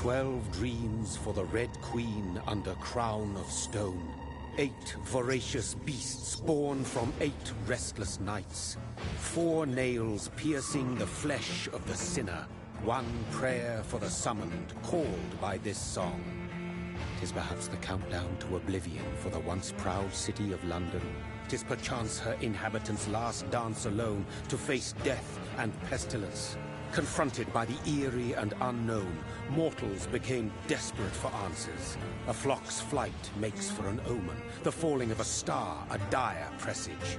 12 dreams for the Red Queen under crown of stone. 8 voracious beasts born from 8 restless nights. 4 nails piercing the flesh of the sinner. 1 prayer for the summoned, called by this song. 'Tis perhaps the countdown to oblivion for the once proud city of London. 'Tis perchance her inhabitants' last dance alone to face death and pestilence. Confronted by the eerie and unknown, mortals became desperate for answers. A flock's flight makes for an omen, the falling of a star a dire presage.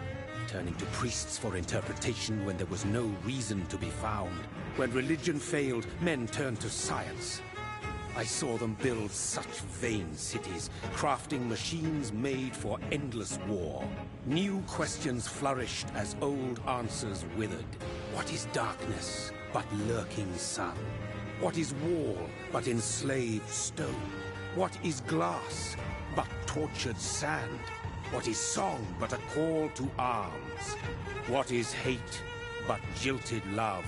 Turning to priests for interpretation when there was no reason to be found. When religion failed, men turned to science. I saw them build such vain cities, crafting machines made for endless war. New questions flourished as old answers withered. What is darkness but lurking sun? What is wall but enslaved stone? What is glass but tortured sand? What is song but a call to arms? What is hate but jilted love?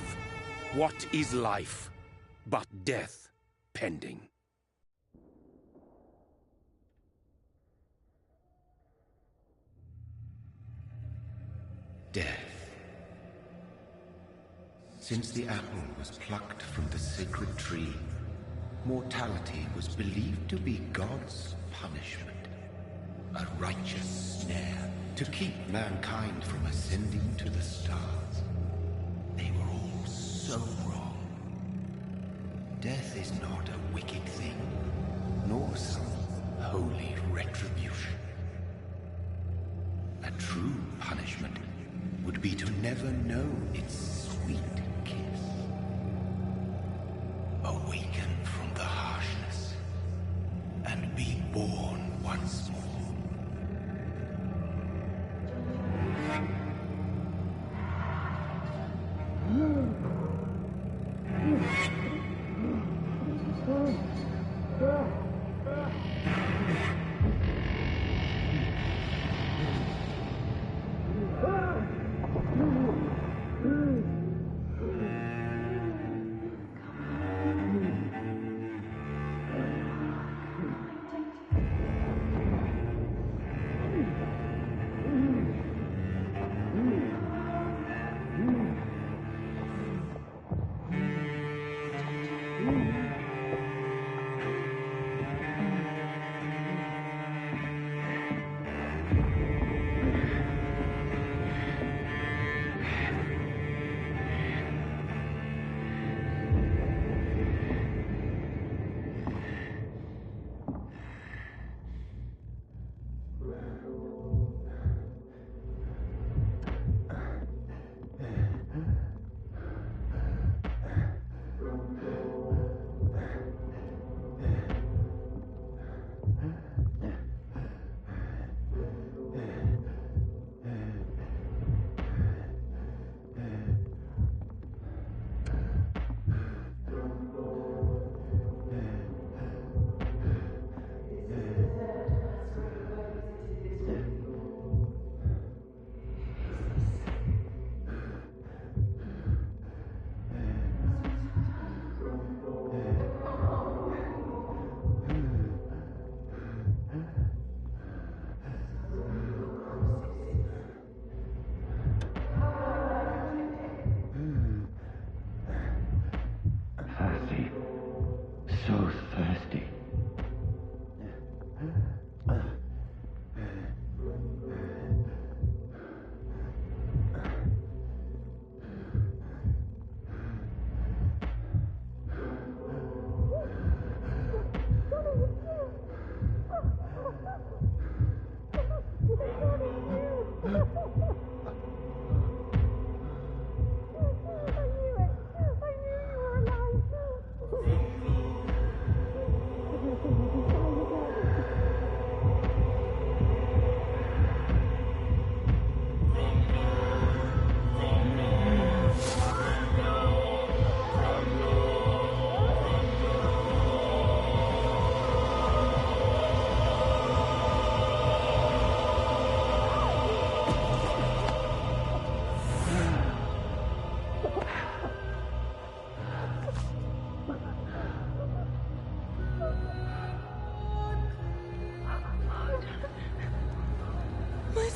What is life but death pending? Death. Since the apple was plucked from the sacred tree, mortality was believed to be God's punishment. A righteous snare to keep mankind from ascending to the stars. They were all so wrong. Death is not a wicked thing, nor some holy retribution. A true punishment would be to never know its sweet kiss. Awaken from the harshness and be born once more.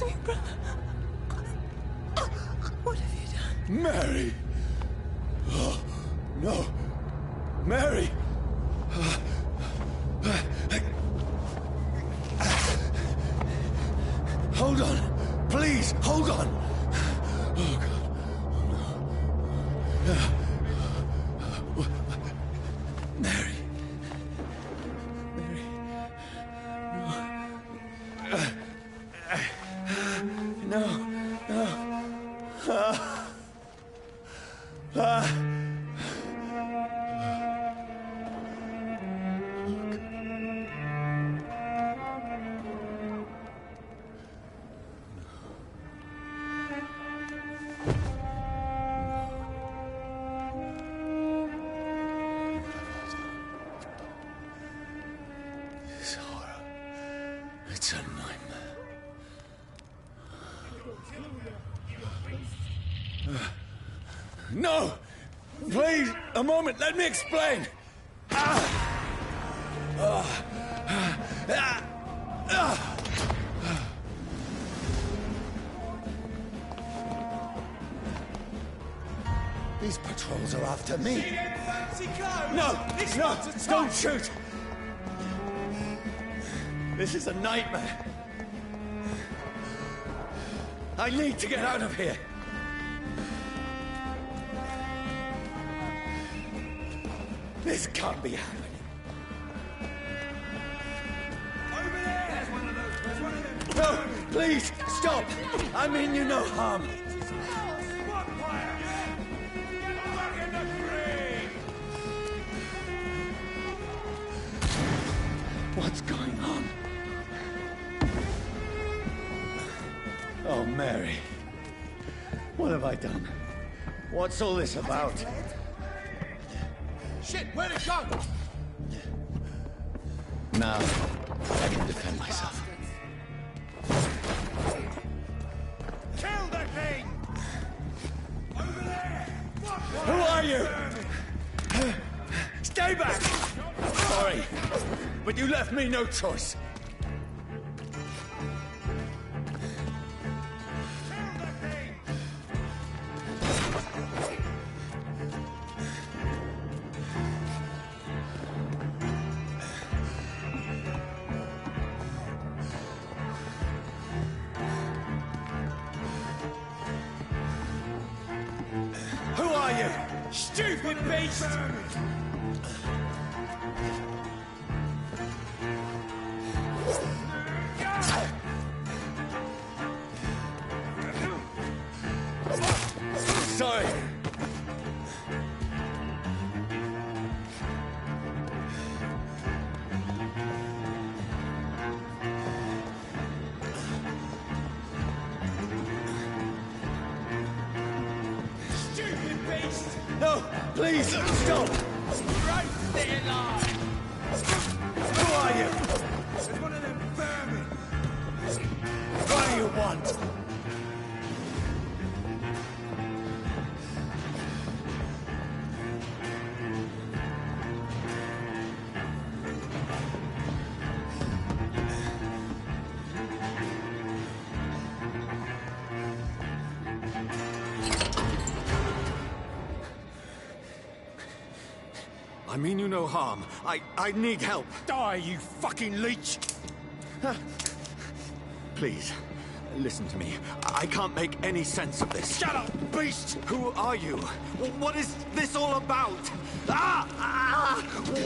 me, brother. What have you done? Mary! Oh, no! Mary! Hold on! Please, hold on! Oh, God. Oh, no. Mary. Mary. No. No. This horror. It's a nightmare. No! Please, a moment, let me explain! These patrols are after me. No, no, don't shoot! This is a nightmare. I need to get out of here. This can't be happening. Over there! There's one of those. There's one of them. No, please, stop. I mean you no harm. What's going on? Oh, Mary. What have I done? What's all this about? Shit, where'd it go? Now, I can defend myself. Kill the thing! Over there! Who are you? Stay back! Sorry, but you left me no choice. Who are you? Stupid beast! Sorry. Stupid beast! No, please, stop! Roast it alive! Who are you? There's one of them vermin! What do you want? I mean you no harm. I need help. Die, you fucking leech! Please, listen to me. I can't make any sense of this. Shut up, beast! Who are you? What is this all about?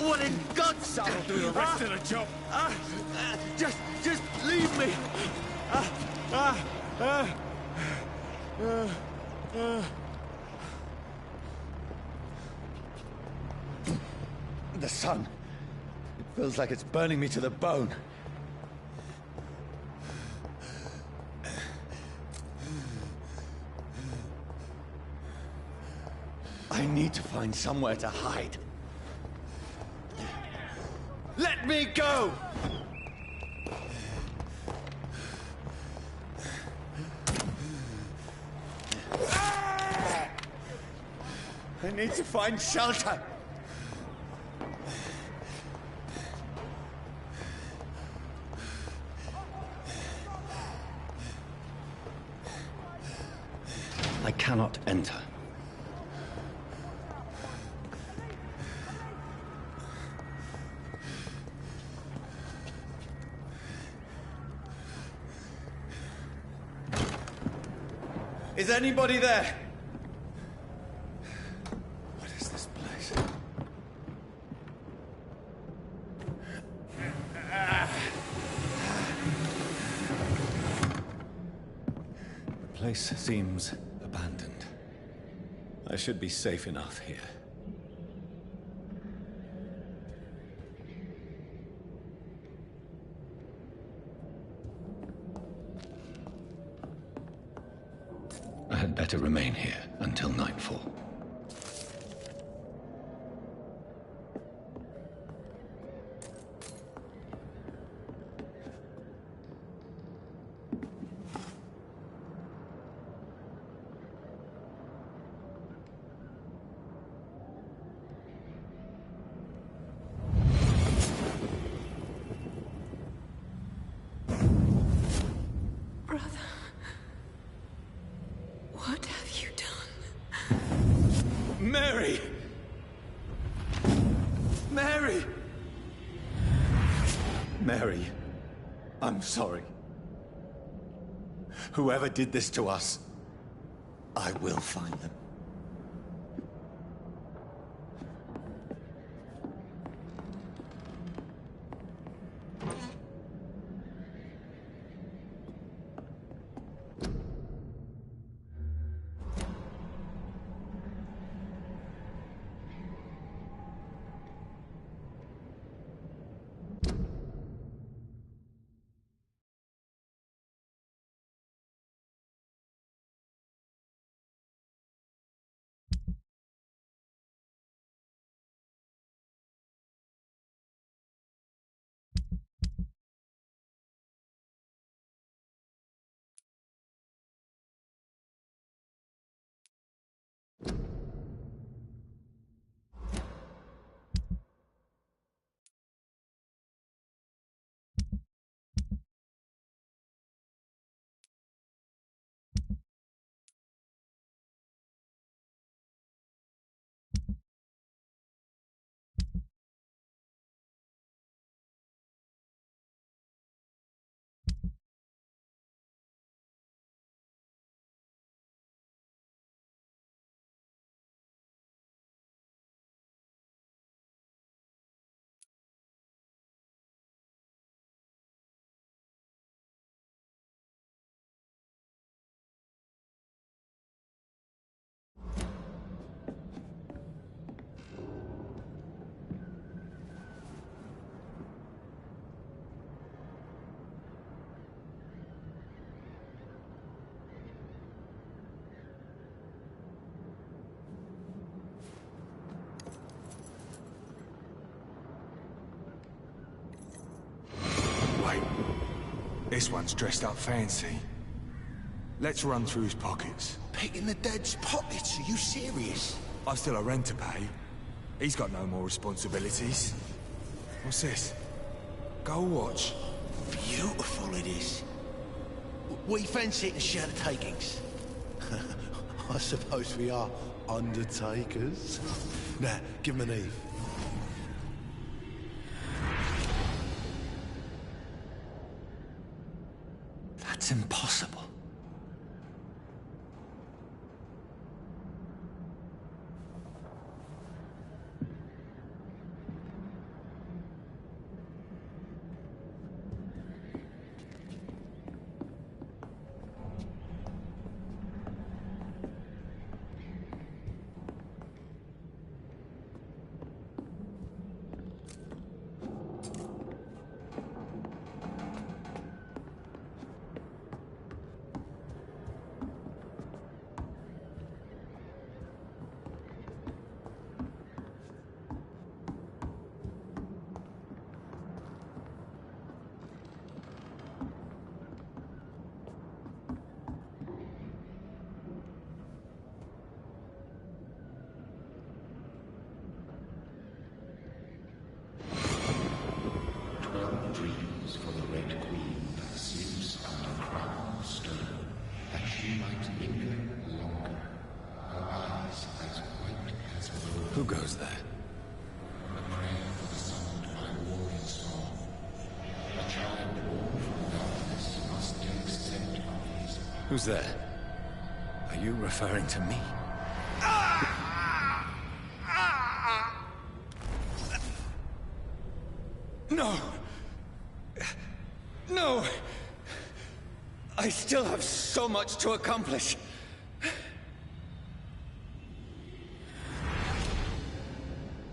What in God's name? That'll do the rest of the job. Just leave me. The sun. It feels like it's burning me to the bone. I need to find somewhere to hide. Let me go! I need to find shelter. I cannot enter. Is anybody there? What is this place? The place seems abandoned. I should be safe enough here. I had better remain here until nightfall. Brother, what have you done? Mary! Mary! Mary, I'm sorry. Whoever did this to us, I will find them. This one's dressed up fancy. Let's run through his pockets. Picking the dead's pockets? Are you serious? I've still a rent to pay. He's got no more responsibilities. What's this? Gold watch. Beautiful it is. We fancy it and share the takings. I suppose we are undertakers. Now, give him an Eve. That's impossible. Who goes there? Who's there? Are you referring to me? No! No! I still have so much to accomplish.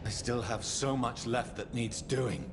I still have so much left that needs doing.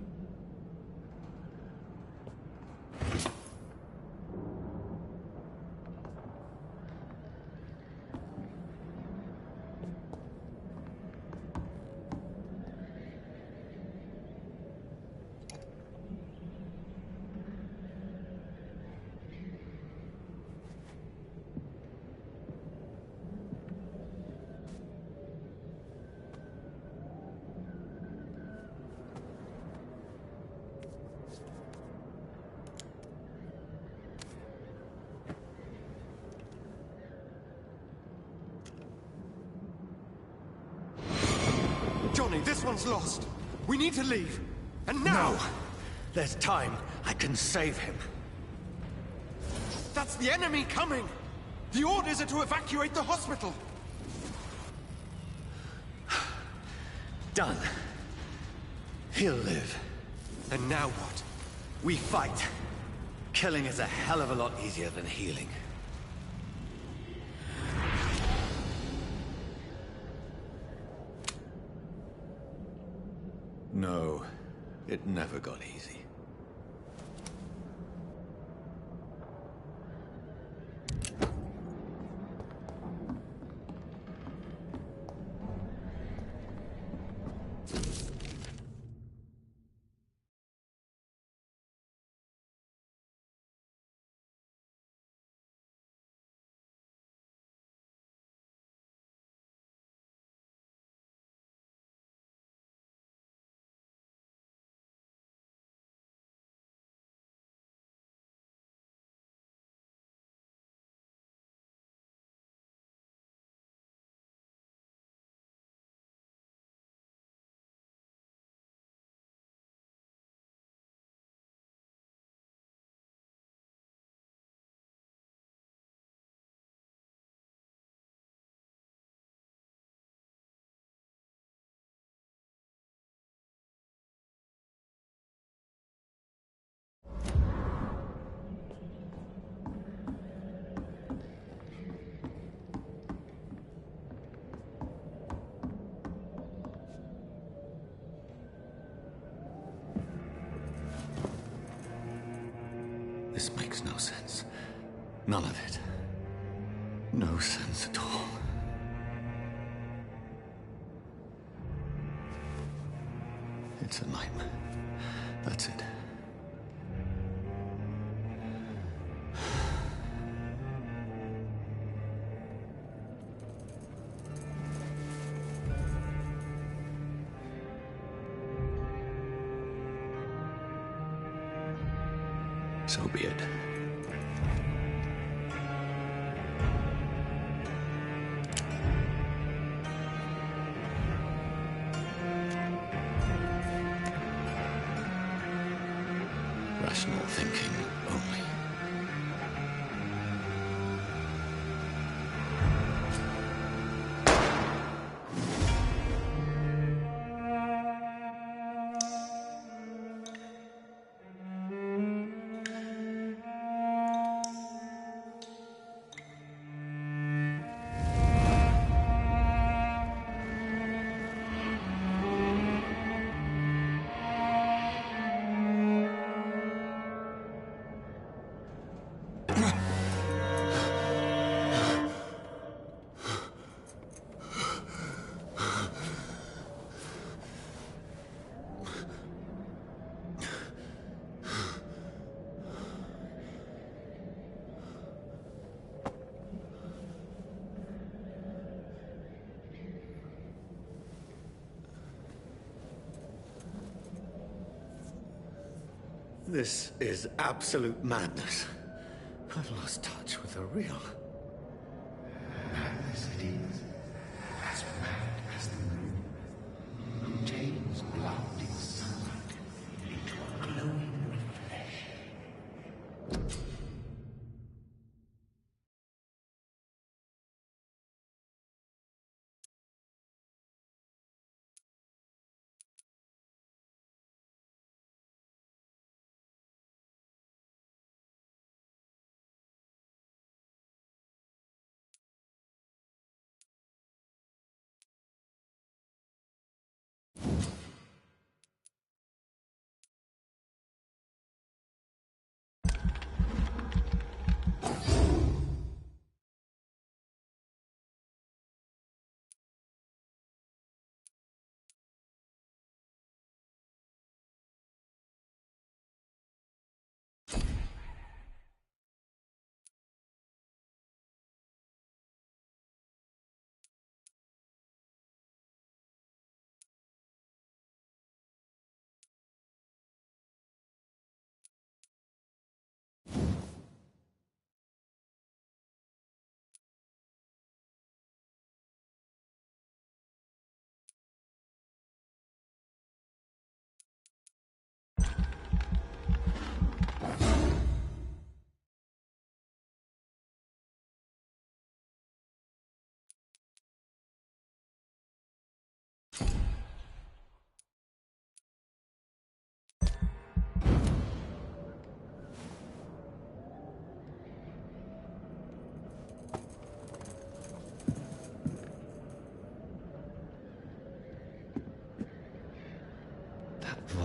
Johnny, this one's lost. We need to leave. And now! No! There's time. I can save him. That's the enemy coming! The orders are to evacuate the hospital! Done. He'll live. And now what? We fight. Killing is a hell of a lot easier than healing. No, it never got easy. This makes no sense. None of it. No sense at all. It's a nightmare. That's it. So be it. Rational thinking only. This is absolute madness. I've lost touch with the real. Madness it is. As mad as the moon.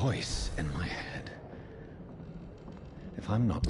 voice in my head. If I'm not...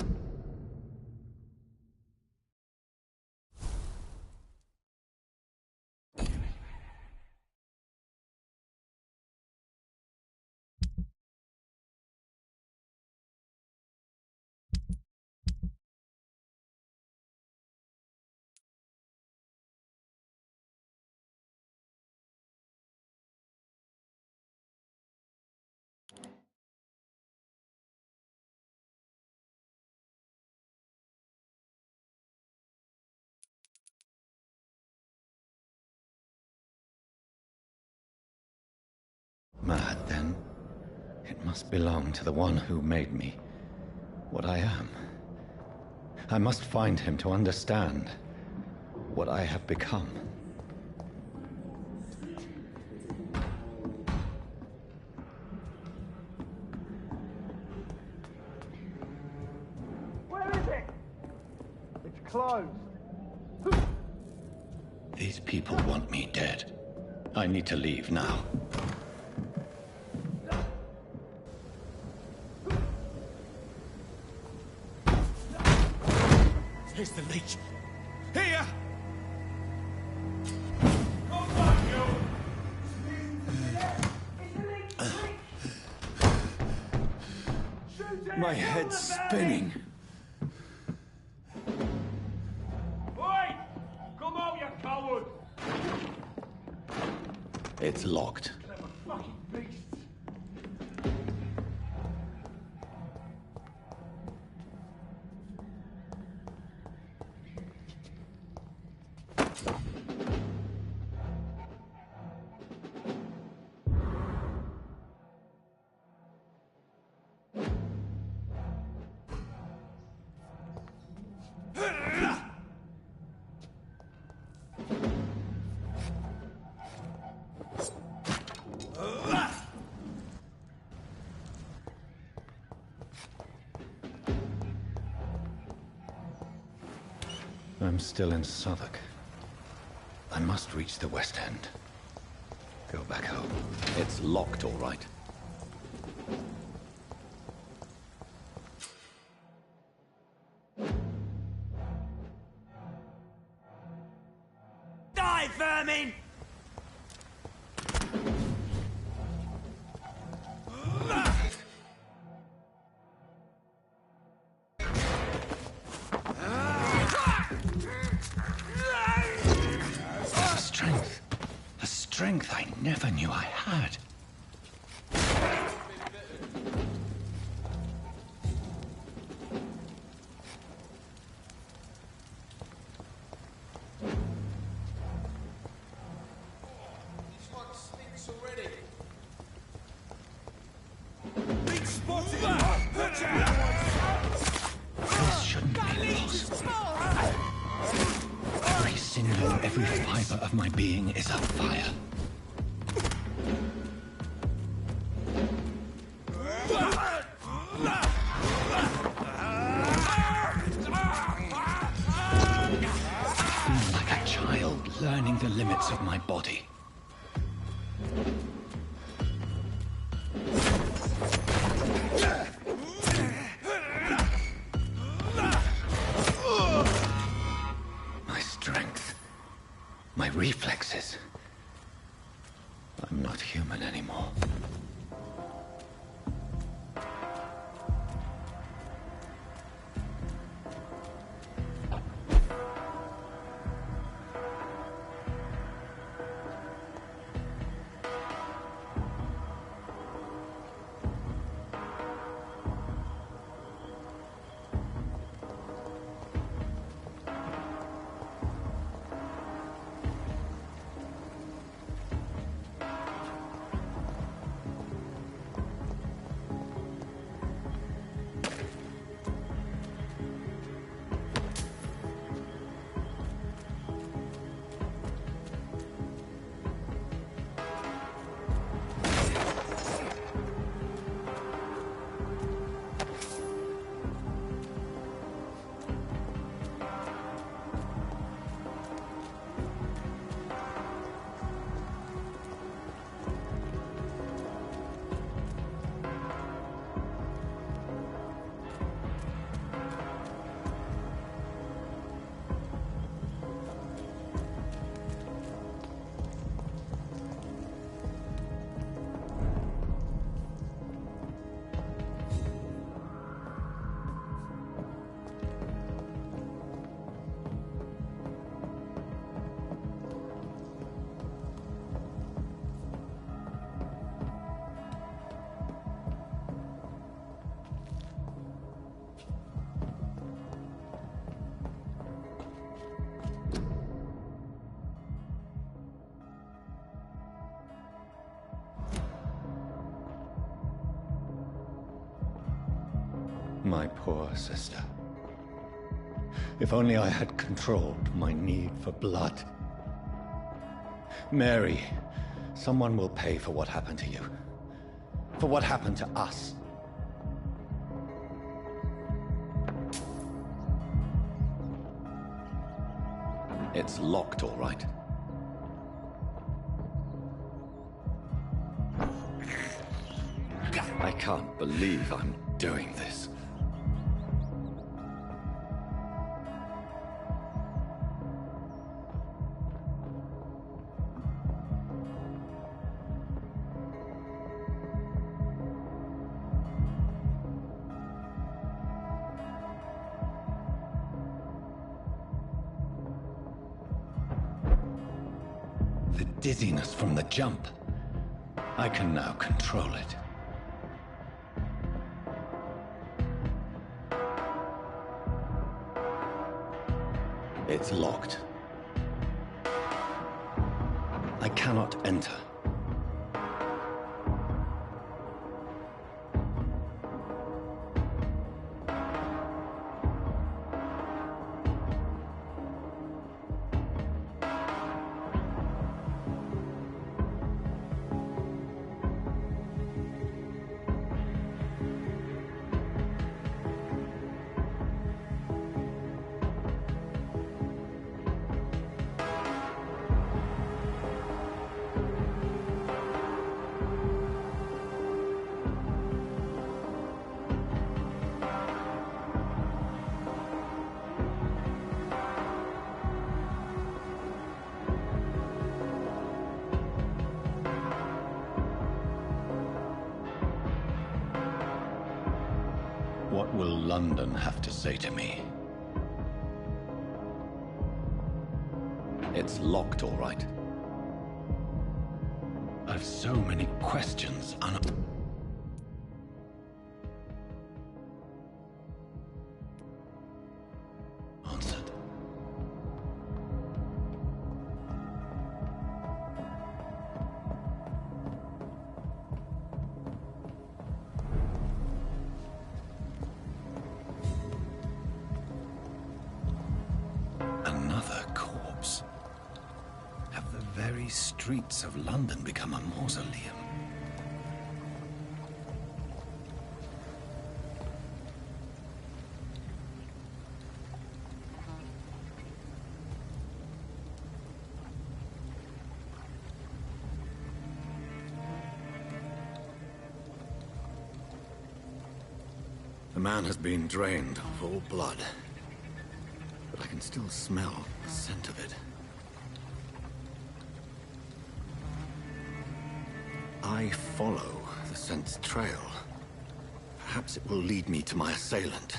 Mad, then? It must belong to the one who made me what I am. I must find him to understand what I have become. Where is it? It's closed. These people want me dead. I need to leave now. Here's the leech. Here! My head's spinning. Oi! Come out, you coward! It's locked. Clever fucking beasts! I'm still in Southwark. I must reach the West End. Go back home. It's locked, all right. Die, vermin! A strength I never knew I had. This shouldn't be possible. Every sinew, every fiber of my being is on fire. I feel like a child learning the limits of my body. My strength, my reflexes. I'm not human anymore. My poor sister. If only I had controlled my need for blood. Mary, someone will pay for what happened to you. For what happened to us. It's locked, all right. I can't believe I'm doing this. The dizziness from the jump. I can now control it. It's locked. I cannot enter. What will London have to say to me? It's locked, all right. I've so many questions unanswered. Another corpse. Have the very streets of London become a mausoleum? The man has been drained of all blood. But I can still smell the scent of it. I follow the scent's trail. Perhaps it will lead me to my assailant.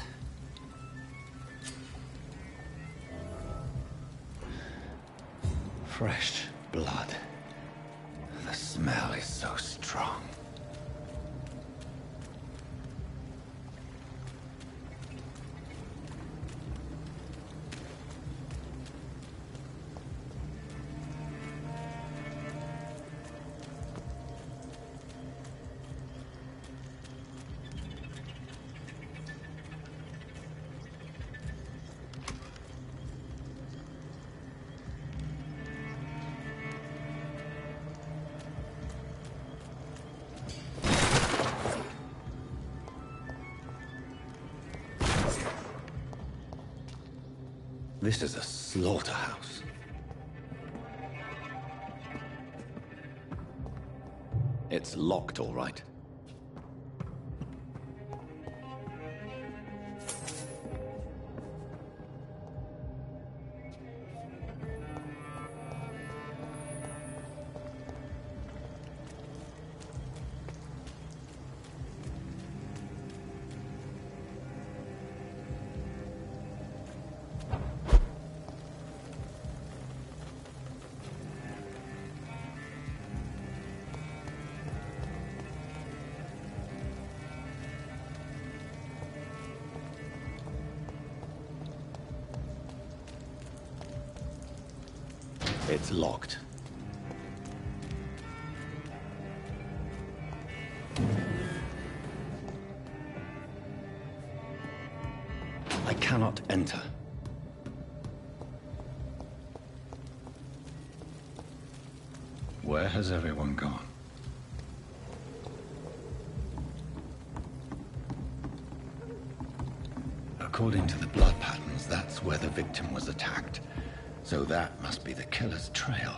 Fresh blood. The smell is so strong. This is a slaughterhouse. It's locked, all right. It's locked. Where has everyone gone? According to the blood patterns, that's where the victim was attacked. So that must be the killer's trail.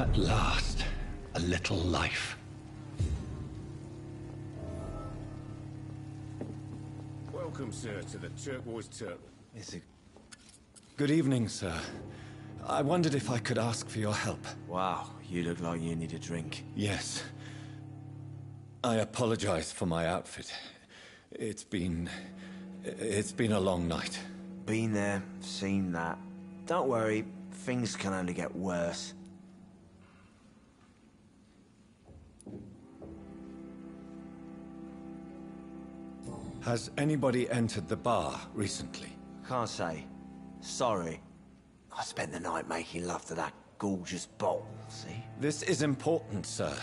At last, a little life. Welcome, sir, to the Turquoise Turtle. Is it... Good evening, sir. I wondered if I could ask for your help. Wow, you look like you need a drink. Yes. I apologize for my outfit. It's been a long night. Been there, seen that. Don't worry, things can only get worse. Has anybody entered the bar recently? Can't say. Sorry. I spent the night making love to that gorgeous bottle, see? This is important, sir.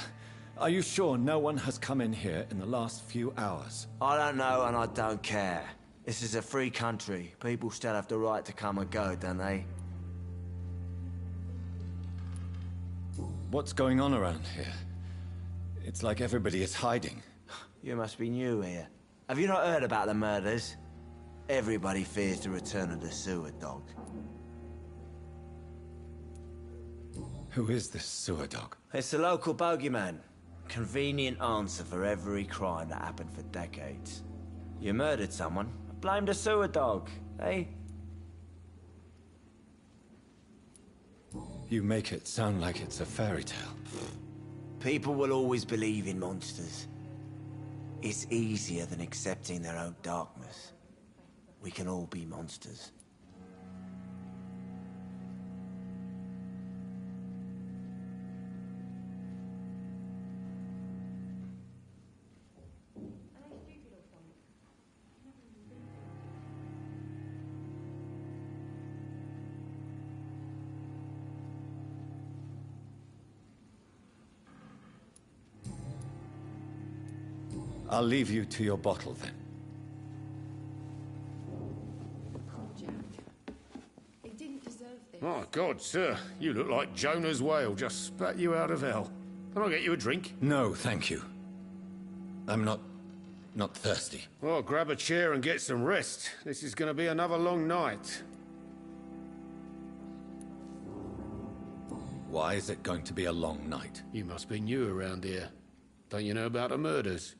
Are you sure no one has come in here in the last few hours? I don't know and I don't care. This is a free country. People still have the right to come and go, don't they? What's going on around here? It's like everybody is hiding. You must be new here. Have you not heard about the murders? Everybody fears the return of the sewer dog. Who is this sewer dog? It's the local bogeyman. Convenient answer for every crime that happened for decades. You murdered someone, blame the sewer dog, eh? You make it sound like it's a fairy tale. People will always believe in monsters. It's easier than accepting their own darkness. We can all be monsters. I'll leave you to your bottle then. Poor Jack. He didn't deserve this. My God, sir, you look like Jonah's whale just spat you out of hell. Can I get you a drink? No, thank you. I'm not thirsty. Well, grab a chair and get some rest. This is going to be another long night. Why is it going to be a long night? You must be new around here. Don't you know about the murders?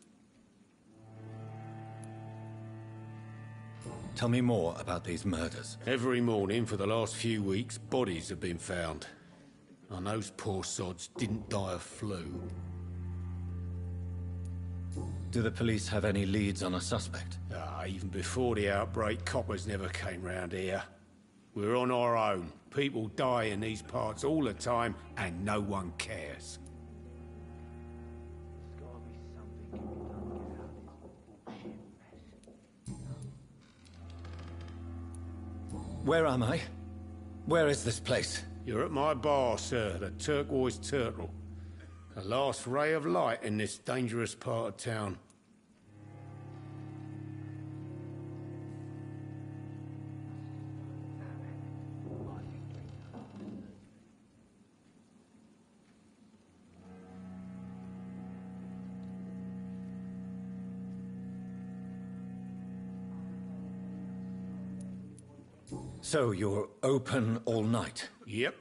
Tell me more about these murders. Every morning for the last few weeks, bodies have been found. And those poor sods didn't die of flu. Do the police have any leads on a suspect? Even before the outbreak, coppers never came round here. We're on our own. People die in these parts all the time, and no one cares. Where am I? Where is this place? You're at my bar, sir, the Turquoise Turtle. The last ray of light in this dangerous part of town. So you're open all night? Yep.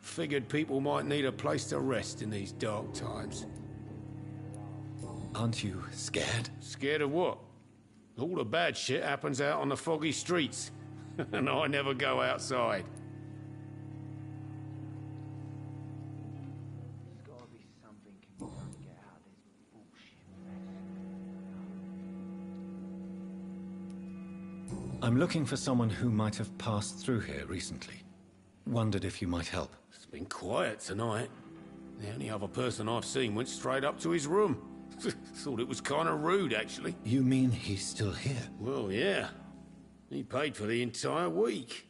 Figured people might need a place to rest in these dark times. Aren't you scared? Scared of what? All the bad shit happens out on the foggy streets. And I never go outside. I'm looking for someone who might have passed through here recently. Wondered if you might help. It's been quiet tonight. The only other person I've seen went straight up to his room. Thought it was kind of rude, actually. You mean he's still here? Well, yeah. He paid for the entire week.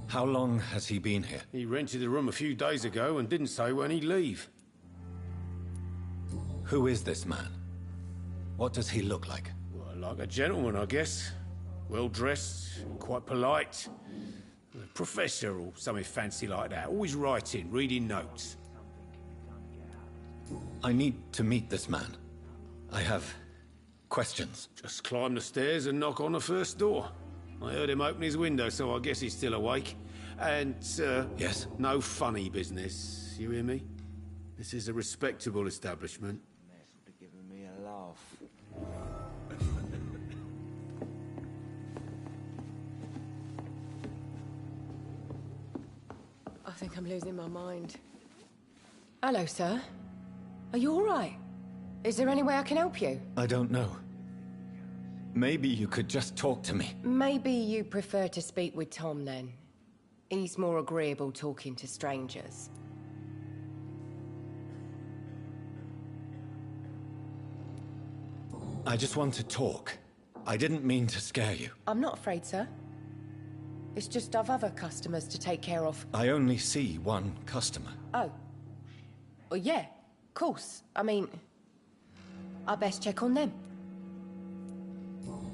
How long has he been here? He rented the room a few days ago and didn't say when he'd leave. Who is this man? What does he look like? Well, like a gentleman, I guess. Well-dressed, quite polite. A professor or something fancy like that. Always writing, reading notes. I need to meet this man. I have questions. Just climb the stairs and knock on the first door. I heard him open his window, so I guess he's still awake. And, Yes? no funny business, you hear me? This is a respectable establishment. Mess would be giving me a laugh. I think I'm losing my mind. Hello, sir. Are you all right? Is there any way I can help you? I don't know. Maybe you could just talk to me. Maybe you prefer to speak with Tom, then. He's more agreeable talking to strangers. I just want to talk. I didn't mean to scare you. I'm not afraid, sir. It's just I've other customers to take care of. I only see one customer. Oh. Well, yeah, of course. I mean, I best check on them.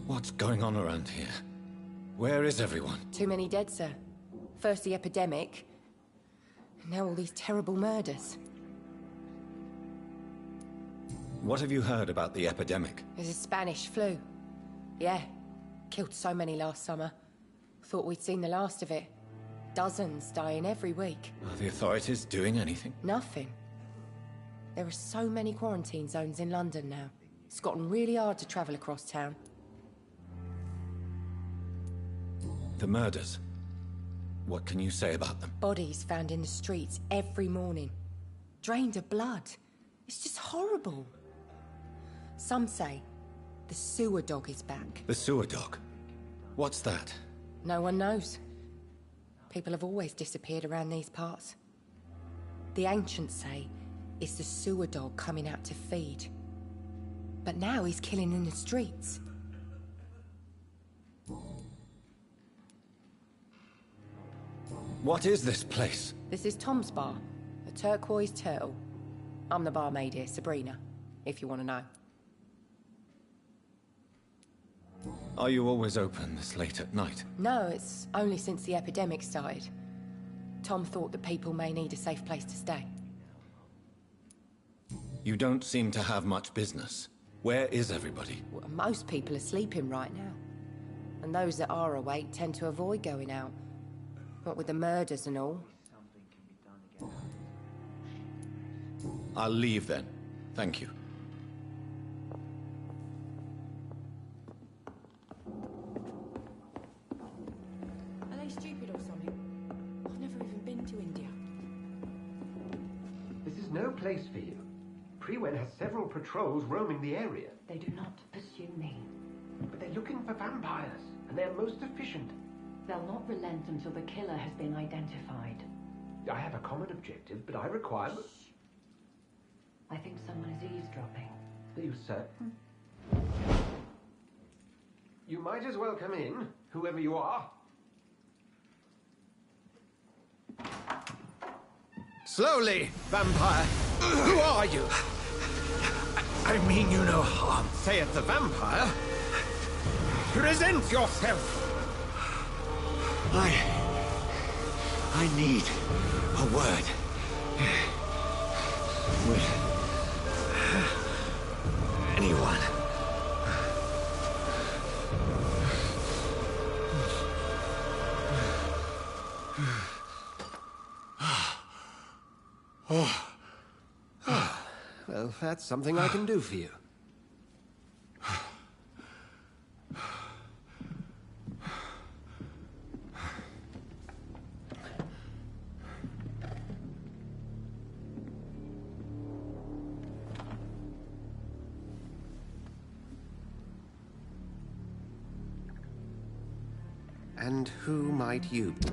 What's going on around here? Where is everyone? Too many dead, sir. First the epidemic, and now all these terrible murders. What have you heard about the epidemic? There's a Spanish flu. Yeah, killed so many last summer. Thought we'd seen the last of it. Dozens dying every week. Are the authorities doing anything? Nothing. There are so many quarantine zones in London now. It's gotten really hard to travel across town. The murders. What can you say about them? Bodies found in the streets every morning. Drained of blood. It's just horrible. Some say the sewer dog is back. The sewer dog? What's that? No one knows. People have always disappeared around these parts. The ancients say it's the sewer dog coming out to feed. But now he's killing in the streets. What is this place? This is Tom's bar, a turquoise turtle. I'm the barmaid here, Sabrina, if you want to know. Are you always open this late at night? No, it's only since the epidemic started. Tom thought that people may need a safe place to stay. You don't seem to have much business. Where is everybody? Well, most people are sleeping right now. And those that are awake tend to avoid going out. What with the murders and all. I'll leave then. Thank you. Are they stupid or something? I've never even been to India. This is no place for you. Prewen has several patrols roaming the area. They do not pursue me. But they're looking for vampires, and they're most efficient. They'll not relent until the killer has been identified. I have a common objective, but I require... I think someone is eavesdropping. Are you certain? You might as well come in, whoever you are. Slowly, vampire. Who are you? I mean you no harm, saith the vampire. Present yourself. I need a word. With anyone. Well, that's something I can do for you. And who might you be?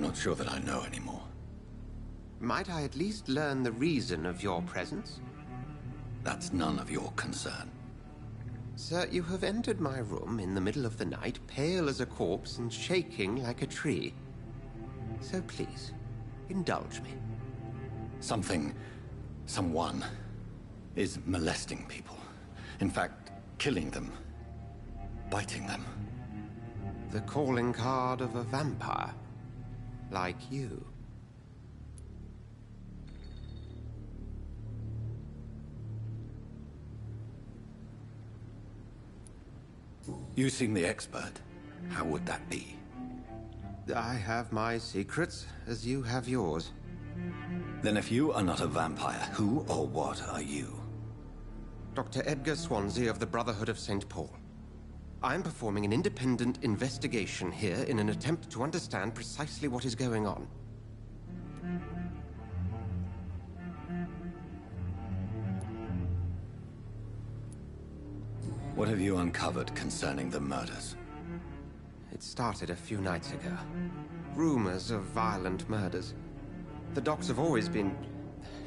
not sure that I know anymore. Might I at least learn the reason of your presence? That's none of your concern. Sir, you have entered my room in the middle of the night, pale as a corpse and shaking like a tree. So please, indulge me. Someone is molesting people. In fact, killing them. Biting them. The calling card of a vampire. Like you. You seem the expert. How would that be? I have my secrets, as you have yours. Then if you are not a vampire, who or what are you? Dr. Edgar Swansea of the Brotherhood of St. Paul. I am performing an independent investigation here in an attempt to understand precisely what is going on. What have you uncovered concerning the murders? It started a few nights ago. Rumors of violent murders. The docks have always been,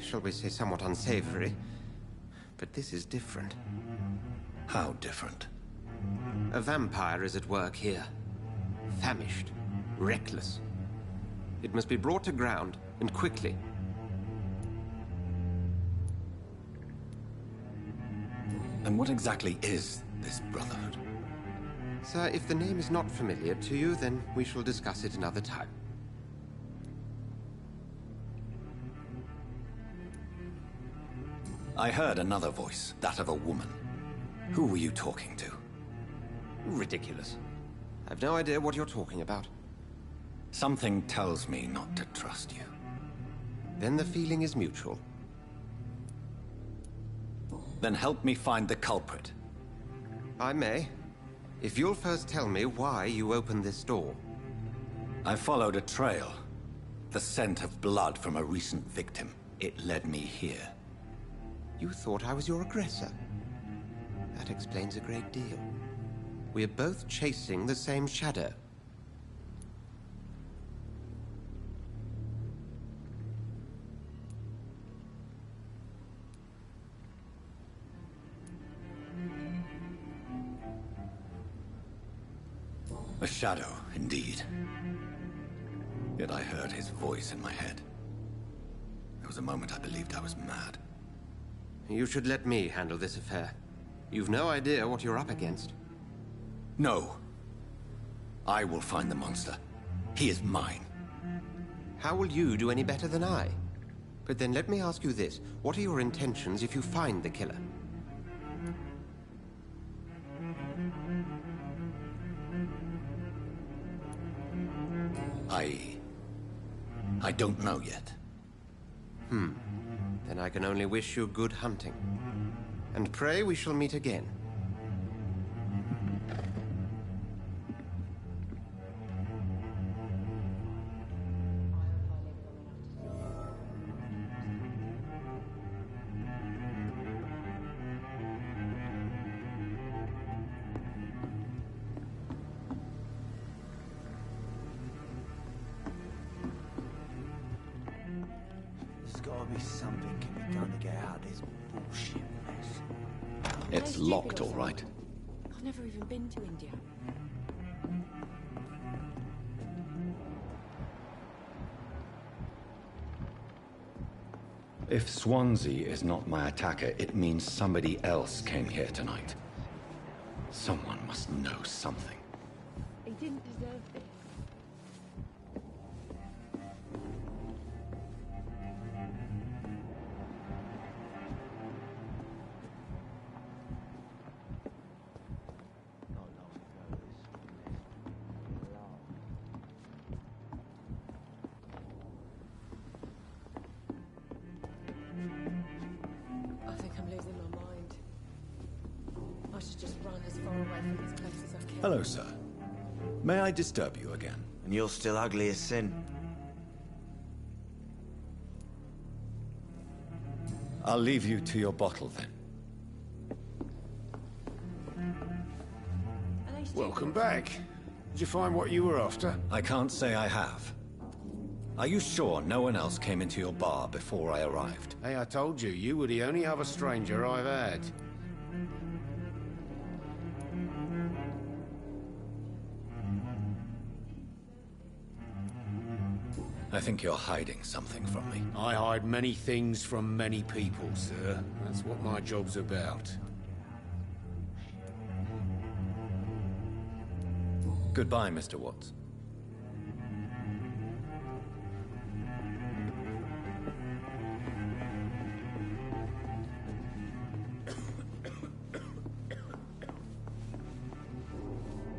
shall we say, somewhat unsavory. But this is different. How different? A vampire is at work here. Famished. Reckless. It must be brought to ground, and quickly. And what exactly is this Brotherhood? Sir, if the name is not familiar to you, then we shall discuss it another time. I heard another voice, that of a woman. Who were you talking to? Ridiculous. I've no idea what you're talking about. Something tells me not to trust you. Then the feeling is mutual. Then help me find the culprit. I may. If you'll first tell me why you opened this door. I followed a trail. The scent of blood from a recent victim. It led me here. You thought I was your aggressor. That explains a great deal. We're both chasing the same shadow. A shadow, indeed. Yet I heard his voice in my head. There was a moment I believed I was mad. You should let me handle this affair. You've no idea what you're up against. No. I will find the monster. He is mine. How will you do any better than I? But then let me ask you this. What are your intentions if you find the killer? I don't know yet. Then I can only wish you good hunting. And pray we shall meet again. There's gotta be something can be done to get out of this bullshit mess. It's locked, all right. I've never even been to India. If Swansea is not my attacker, it means somebody else came here tonight. Someone must know something. He didn't deserve this. I think I'm losing my mind. I should just run as far away from this place as I can. Hello, sir. May I disturb you again? And you're still ugly as sin. I'll leave you to your bottle, then. Welcome back. Did you find what you were after? I can't say I have. Are you sure no one else came into your bar before I arrived? Hey, I told you, you were the only other stranger I've had. I think you're hiding something from me. I hide many things from many people, sir. That's what my job's about. Goodbye, Mr. Watts.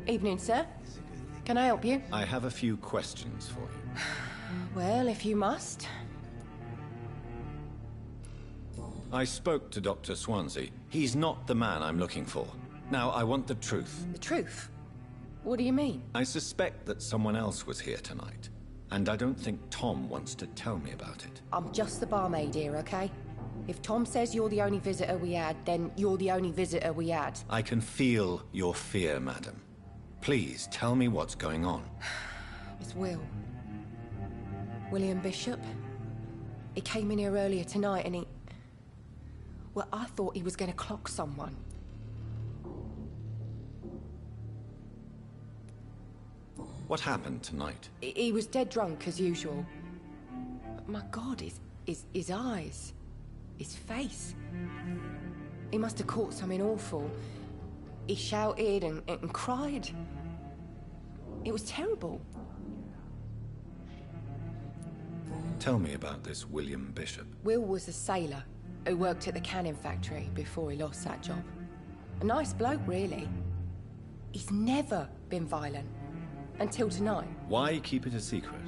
Evening, sir. Can I help you? I have a few questions for you. Well, if you must. I spoke to Dr. Swansea. He's not the man I'm looking for. Now, I want the truth. The truth? What do you mean? I suspect that someone else was here tonight, and I don't think Tom wants to tell me about it. I'm just the barmaid here, okay? If Tom says you're the only visitor we had, then you're the only visitor we had. I can feel your fear, madam. Please, tell me what's going on. It's Will. William Bishop. He came in here earlier tonight and he... Well, I thought he was going to clock someone. What happened tonight? He was dead drunk, as usual. But my God, his eyes. His face. He must have caught something awful. He shouted and cried. It was terrible. Tell me about this William Bishop. Will was a sailor who worked at the canning factory before he lost that job. A nice bloke, really. He's never been violent. Until tonight. Why keep it a secret?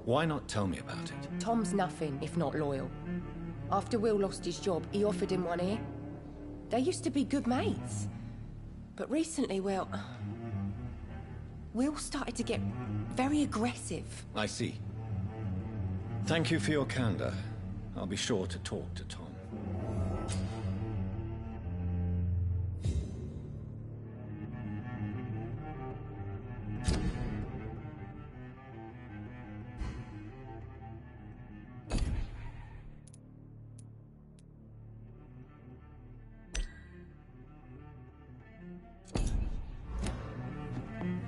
Why not tell me about it? Tom's nothing if not loyal. After Will lost his job, he offered him one ear. They used to be good mates. But recently, well... Will started to get very aggressive. I see. Thank you for your candor. I'll be sure to talk to Tom.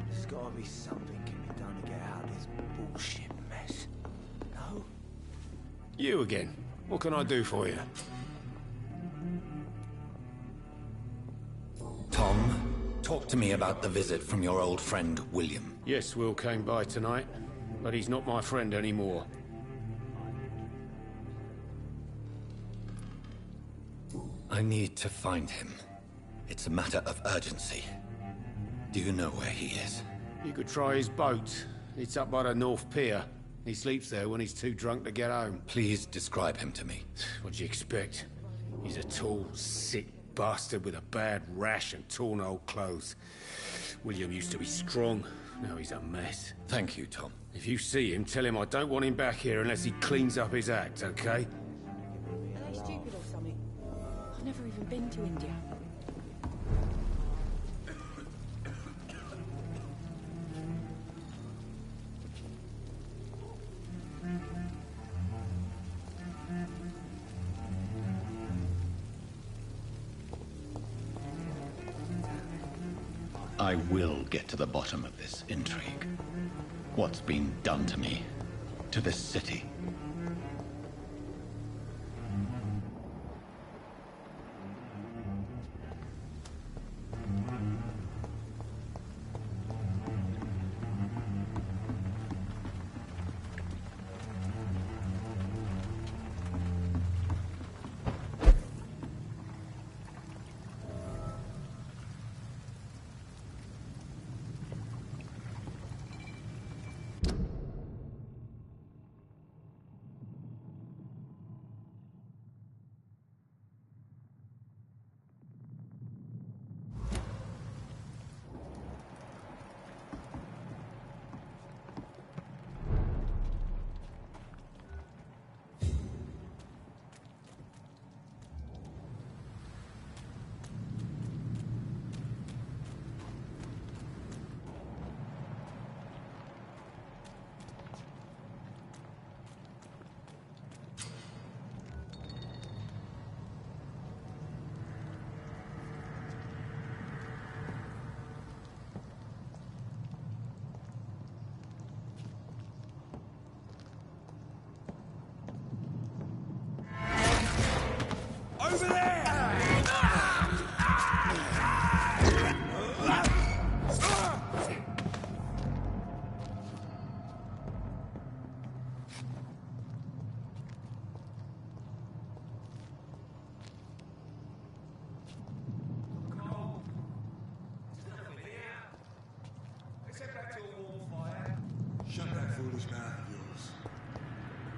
There's gotta be something can be done to get out of this bullshit mess. No? You again. What can I do for you? Tom, talk to me about the visit from your old friend, William. Yes, Will came by tonight, but he's not my friend anymore. I need to find him. It's a matter of urgency. Do you know where he is? You could try his boat. It's up by the North Pier. He sleeps there when he's too drunk to get home. Please describe him to me. What'd you expect? He's a tall, sick bastard with a bad rash and torn old clothes. William used to be strong. Now he's a mess. Thank you, Tom. If you see him, tell him I don't want him back here unless he cleans up his act, okay? Are they stupid or something? I've never even been to India. I will get to the bottom of this intrigue. What's been done to me, to this city.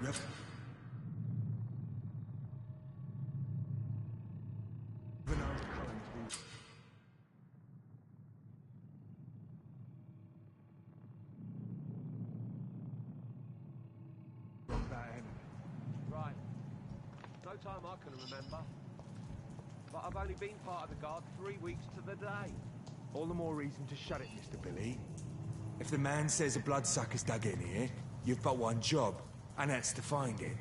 have... Right. No time I can remember. But I've only been part of the guard 3 weeks to the day. All the more reason to shut it, Mr. Billy. If the man says a bloodsucker's dug in here, you've but one job, and that's to find it.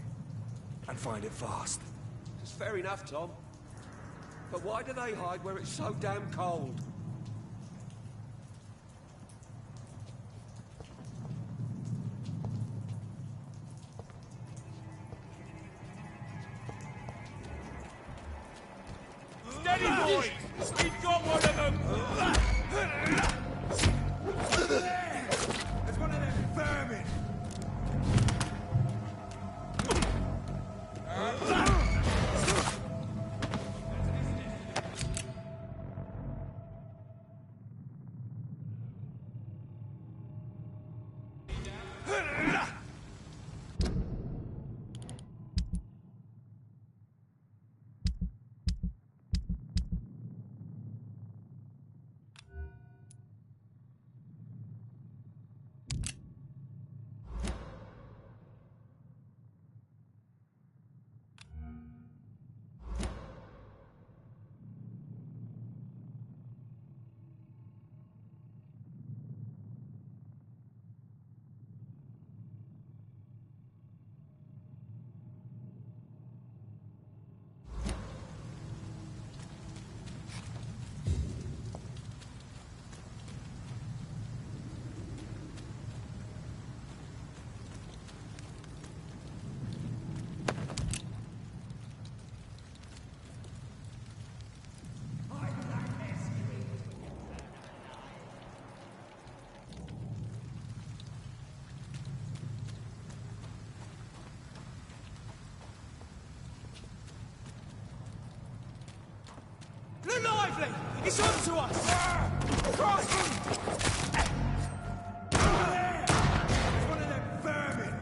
And find it fast. It's fair enough, Tom. But why do they hide where it's so damn cold? Steady, boys! We've got one of them! There's one of them vermin! Look lively! It's on to us! Cross them! It's one of them vermin!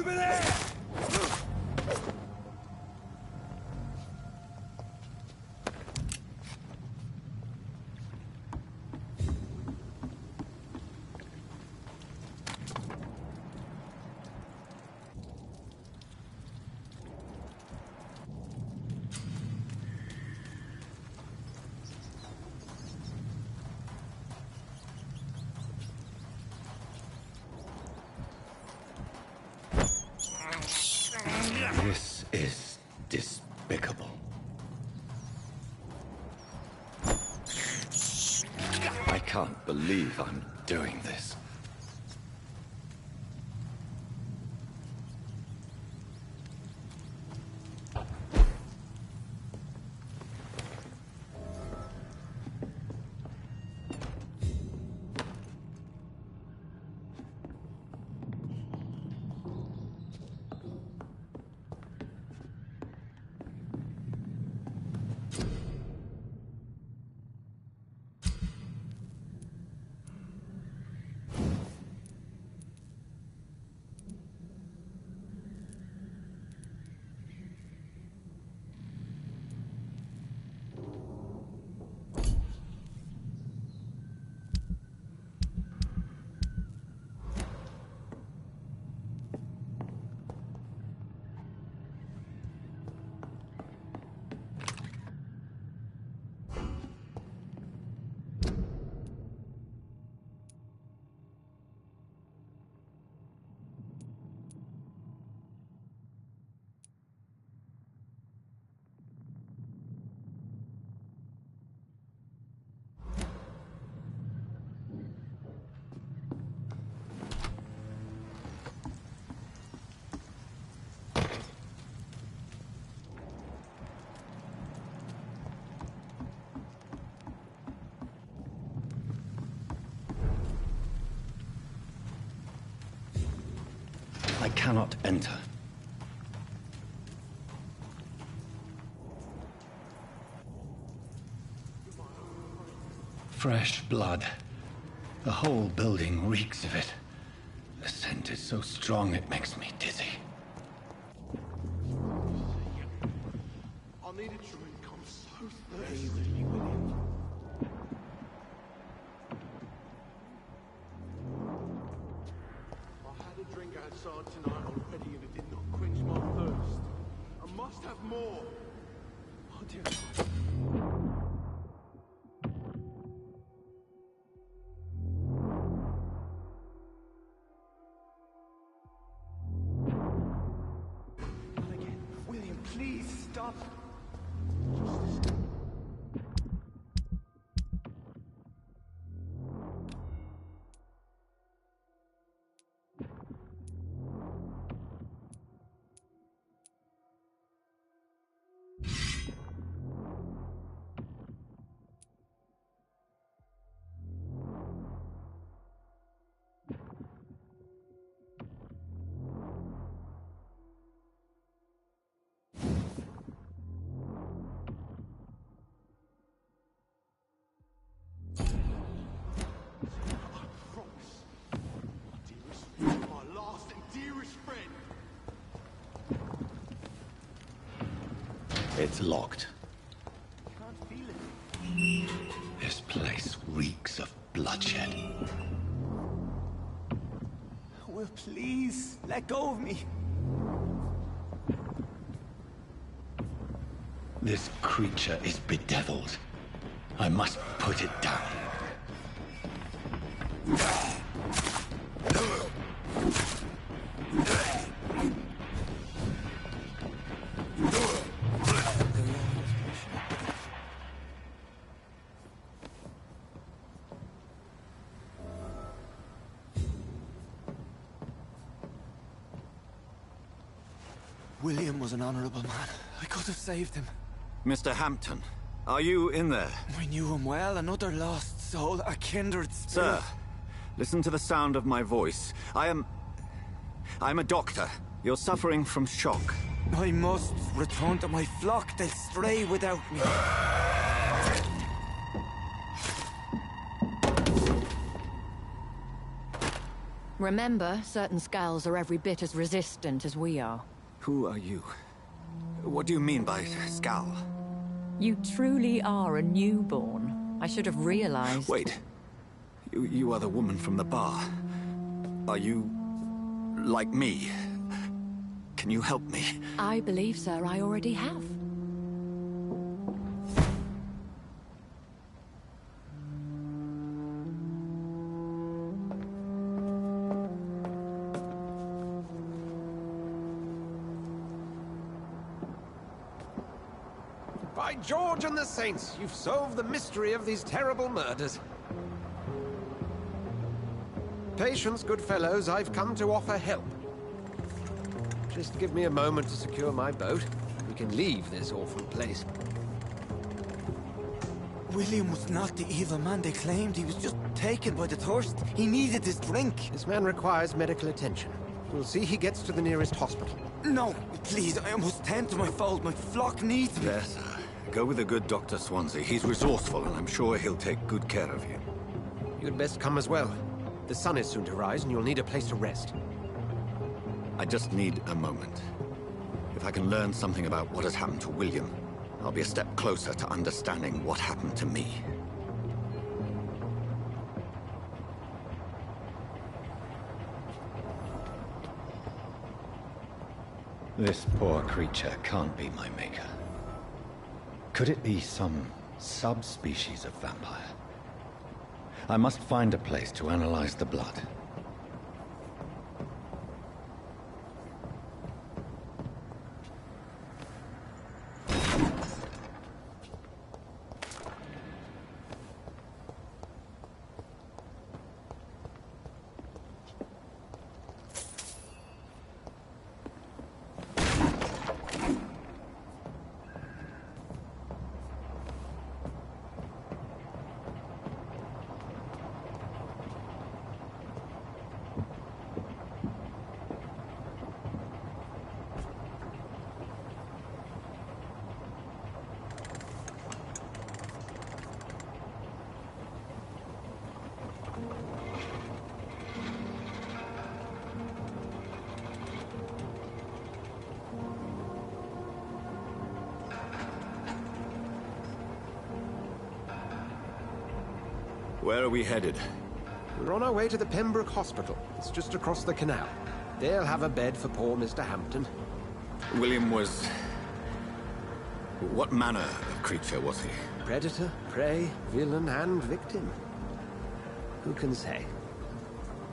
Over there! This is despicable. I can't believe I'm doing this. I cannot enter. Fresh blood. The whole building reeks of it. The scent is so strong it makes me dizzy. I need a drink. I'm so thirsty. William. I had a drink outside tonight already and it did not quench my thirst. I must have more. Oh dear. Please stop. It's locked. Can't feel it. This place reeks of bloodshed. Will, please, let go of me. This creature is bedeviled. I must put it down. William was an honorable man. I could have saved him. Mr. Hampton, are you in there? I knew him well, another lost soul, a kindred spirit. Sir, listen to the sound of my voice. I'm a doctor. You're suffering from shock. I must return to my flock. They'll stray without me. Remember, certain skulls are every bit as resistant as we are. Who are you? What do you mean by skull? You truly are a newborn. I should have realized. Wait. You are the woman from the bar. Are you... like me? Can you help me? I believe, sir, I already have. By George and the Saints, you've solved the mystery of these terrible murders. Patience, good fellows, I've come to offer help. Just give me a moment to secure my boat. We can leave this awful place. William was not the evil man they claimed. He was just taken by the thirst. He needed his drink. This man requires medical attention. We'll see he gets to the nearest hospital. No, please, I must tend to my fold. My flock needs me. Yes, sir. Go with the good Dr. Swansea. He's resourceful, and I'm sure he'll take good care of you. You'd best come as well. The sun is soon to rise, and you'll need a place to rest. I just need a moment. If I can learn something about what has happened to William, I'll be a step closer to understanding what happened to me. This poor creature can't be my maker. Could it be some subspecies of vampire? I must find a place to analyze the blood. Where are we headed? We're on our way to the Pembroke Hospital. It's just across the canal. They'll have a bed for poor Mr. Hampton. William was... what manner of creature was he? Predator, prey, villain, and victim. Who can say?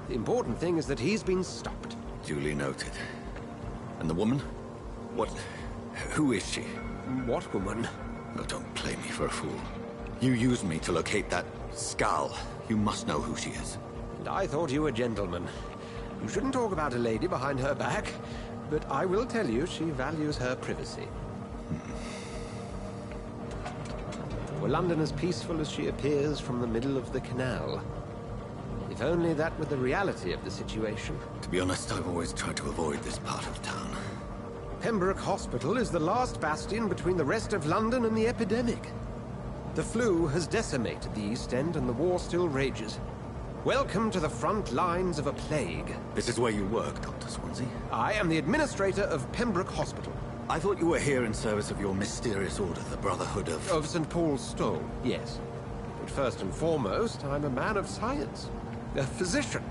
The important thing is that he's been stopped. Duly noted. And the woman? What... who is she? What woman? Oh, don't play me for a fool. You used me to locate that skull. You must know who she is. And I thought you a gentleman. You shouldn't talk about a lady behind her back, but I will tell you she values her privacy. Were London as peaceful as she appears from the middle of the canal? If only that were the reality of the situation. To be honest, I've always tried to avoid this part of town. Pembroke Hospital is the last bastion between the rest of London and the epidemic. The flu has decimated the East End and the war still rages. Welcome to the front lines of a plague. This is where you work, Dr. Swansea? I am the administrator of Pembroke Hospital. I thought you were here in service of your mysterious order, the Brotherhood of... Of St. Paul's Stole, yes. But first and foremost, I'm a man of science. A physician,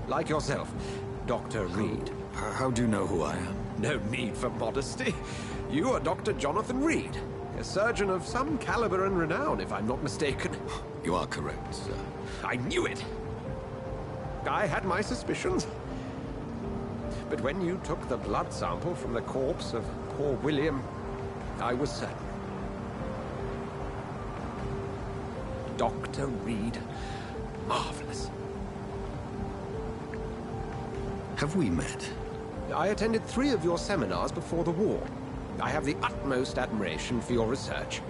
like yourself, Dr. Reed. How do you know who I am? No need for modesty. You are Dr. Jonathan Reed. A surgeon of some caliber and renown, if I'm not mistaken. You are correct, sir. I knew it! I had my suspicions. But when you took the blood sample from the corpse of poor William, I was certain. Dr. Reed. Marvelous. Have we met? I attended 3 of your seminars before the war. I have the utmost admiration for your research.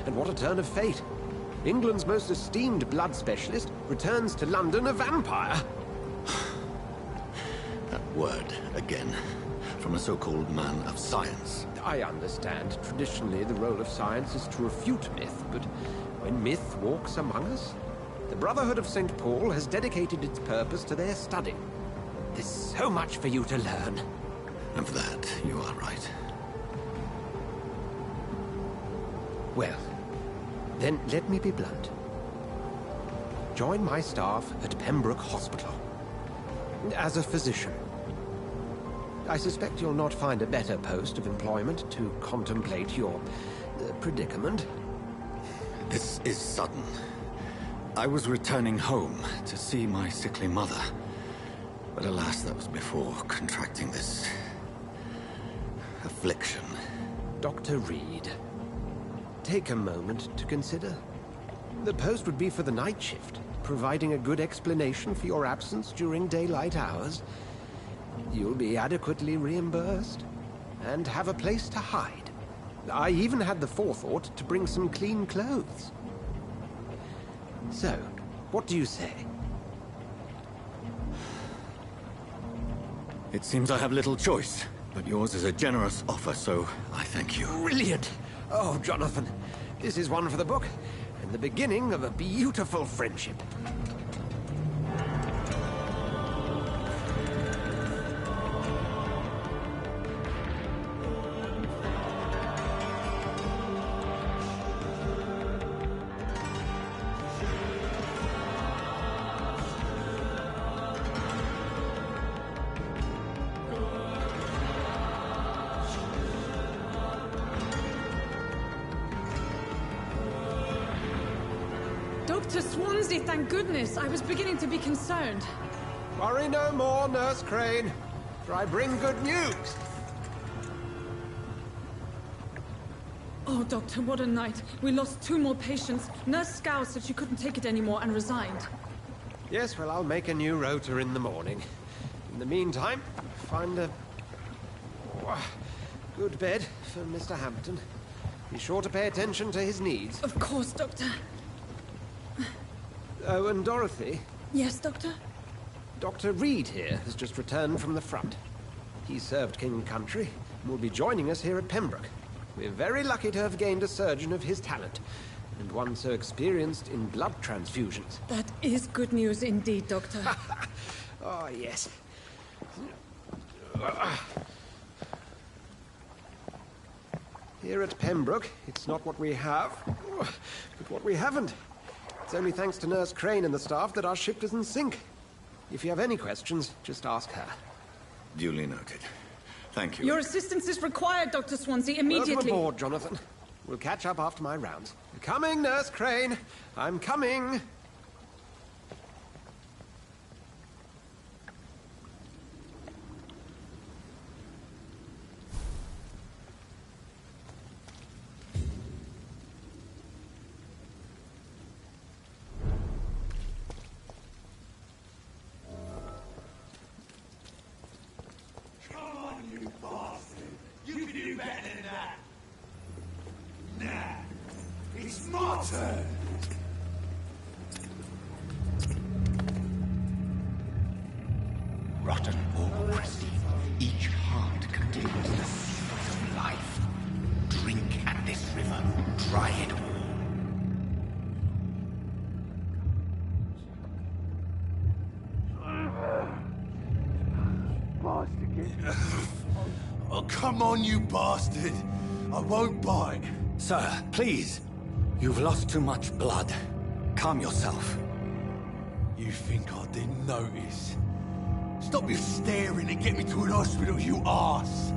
And what a turn of fate. England's most esteemed blood specialist returns to London a vampire. That word, again. From a so-called man of science. I understand. Traditionally, the role of science is to refute myth, but when myth walks among us, the Brotherhood of St. Paul has dedicated its purpose to their study. There's so much for you to learn. Of that, you are right. Well, then let me be blunt. Join my staff at Pembroke Hospital. As a physician. I suspect you'll not find a better post of employment to contemplate your predicament. This is sudden. I was returning home to see my sickly mother. But alas, that was before contracting this affliction. Dr. Reed, take a moment to consider. The post would be for the night shift, providing a good explanation for your absence during daylight hours. You'll be adequately reimbursed, and have a place to hide. I even had the forethought to bring some clean clothes. So, what do you say? It seems I have little choice, but yours is a generous offer, so I thank you. Brilliant! Oh, Jonathan, this is one for the book, and the beginning of a beautiful friendship. Dr. Swansea, thank goodness. I was beginning to be concerned. Worry no more, Nurse Crane, for I bring good news. Oh, Doctor, what a night. We lost 2 more patients. Nurse Scow said she couldn't take it anymore and resigned. Yes, well, I'll make a new rota in the morning. In the meantime, find a good bed for Mr. Hampton. Be sure to pay attention to his needs. Of course, Doctor. Oh, and Dorothy? Yes, Doctor? Dr. Reed here has just returned from the front. He served King and Country and will be joining us here at Pembroke. We're very lucky to have gained a surgeon of his talent, and one so experienced in blood transfusions. That is good news indeed, Doctor. Oh, yes. Here at Pembroke, it's not what we have, but what we haven't. It's only thanks to Nurse Crane and the staff that our ship doesn't sink. If you have any questions, just ask her. Duly noted. Thank you. Your assistance is required, Dr. Swansea, immediately. Welcome aboard, Jonathan. We'll catch up after my rounds. Coming, Nurse Crane. I'm coming. Rotten or crusty, each heart contains the seeds of life. Drink at this river, try it all. Oh, come on, you bastard! I won't bite. Sir, please. You've lost too much blood. Calm yourself. You think I didn't notice? Stop your staring and get me to an hospital, you arse!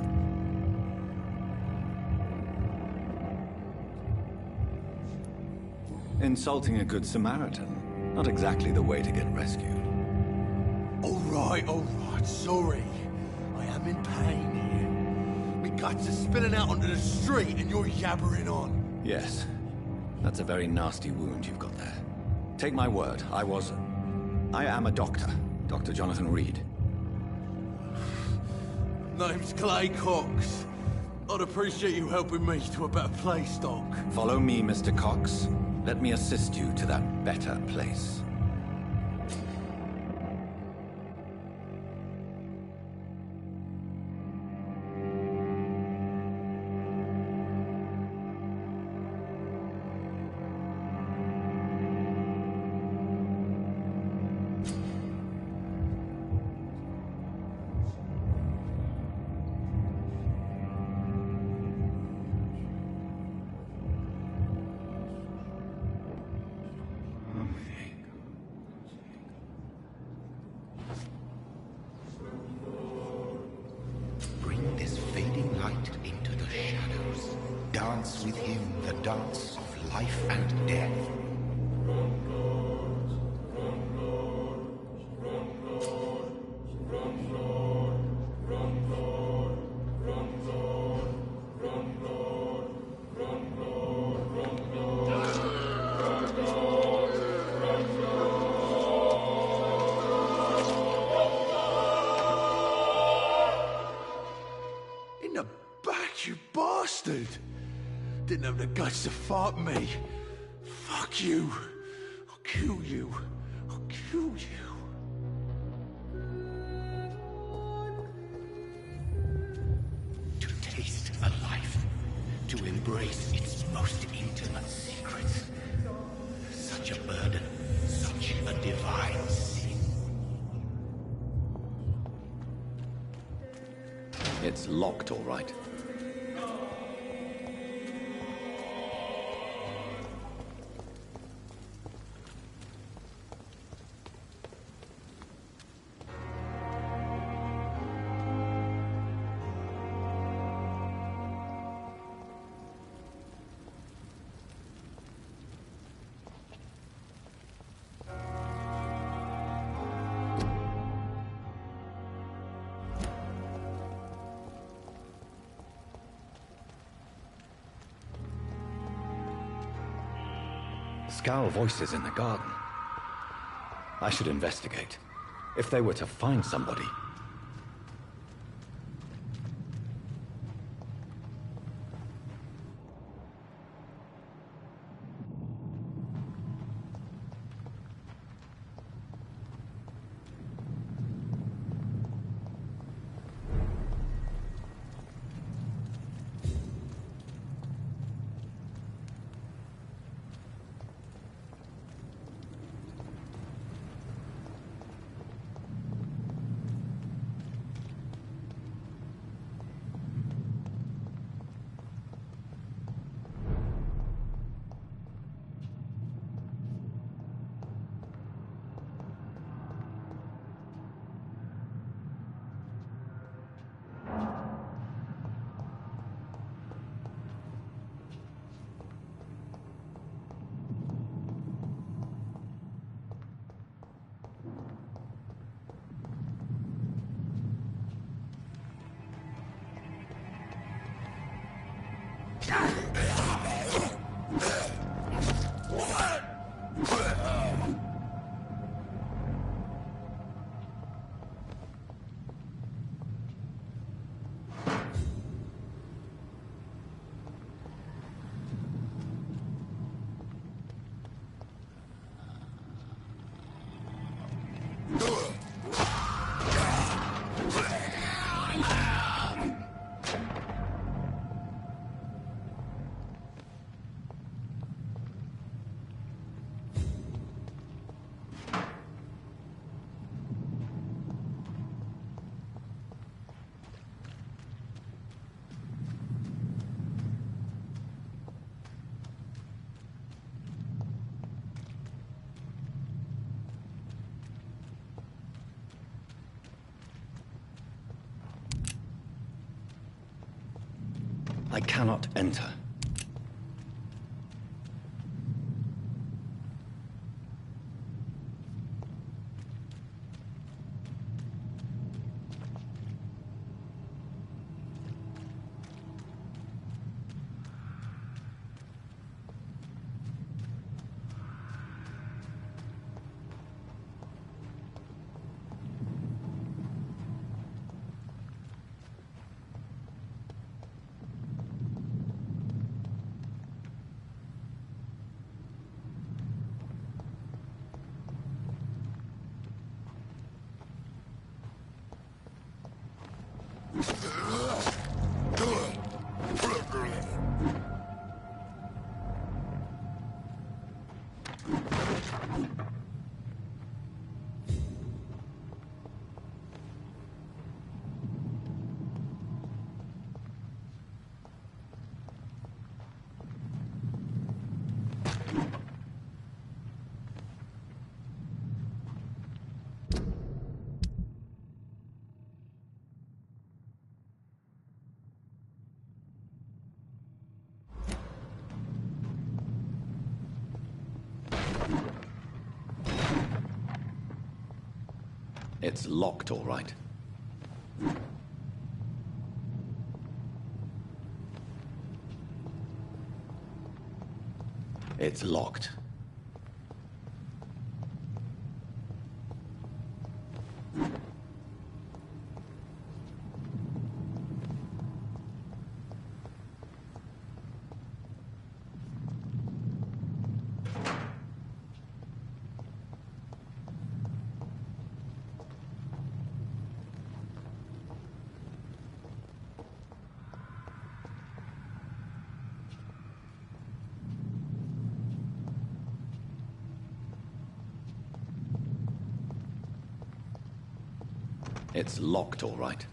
Insulting a good Samaritan. Not exactly the way to get rescued. All right, sorry. I am in pain here. My guts are spilling out onto the street and you're yabbering on. Yes. That's a very nasty wound you've got there. Take my word, I am a doctor. Dr. Jonathan Reed. Name's Clay Cox. I'd appreciate you helping me to a better place, Doc. Follow me, Mr. Cox. Let me assist you to that better place. dance with him the dance of life and death. In the back, you bastard! Didn't have the guts to fuck me. Fuck you. I'll kill you. I'll kill you. To taste a life, to embrace its most intimate secrets. Such a burden, such a divine sin. It's locked, all right. Scowl voices in the garden. I should investigate. If they were to find somebody. I cannot enter. It's locked, all right. It's locked. It's locked, all right.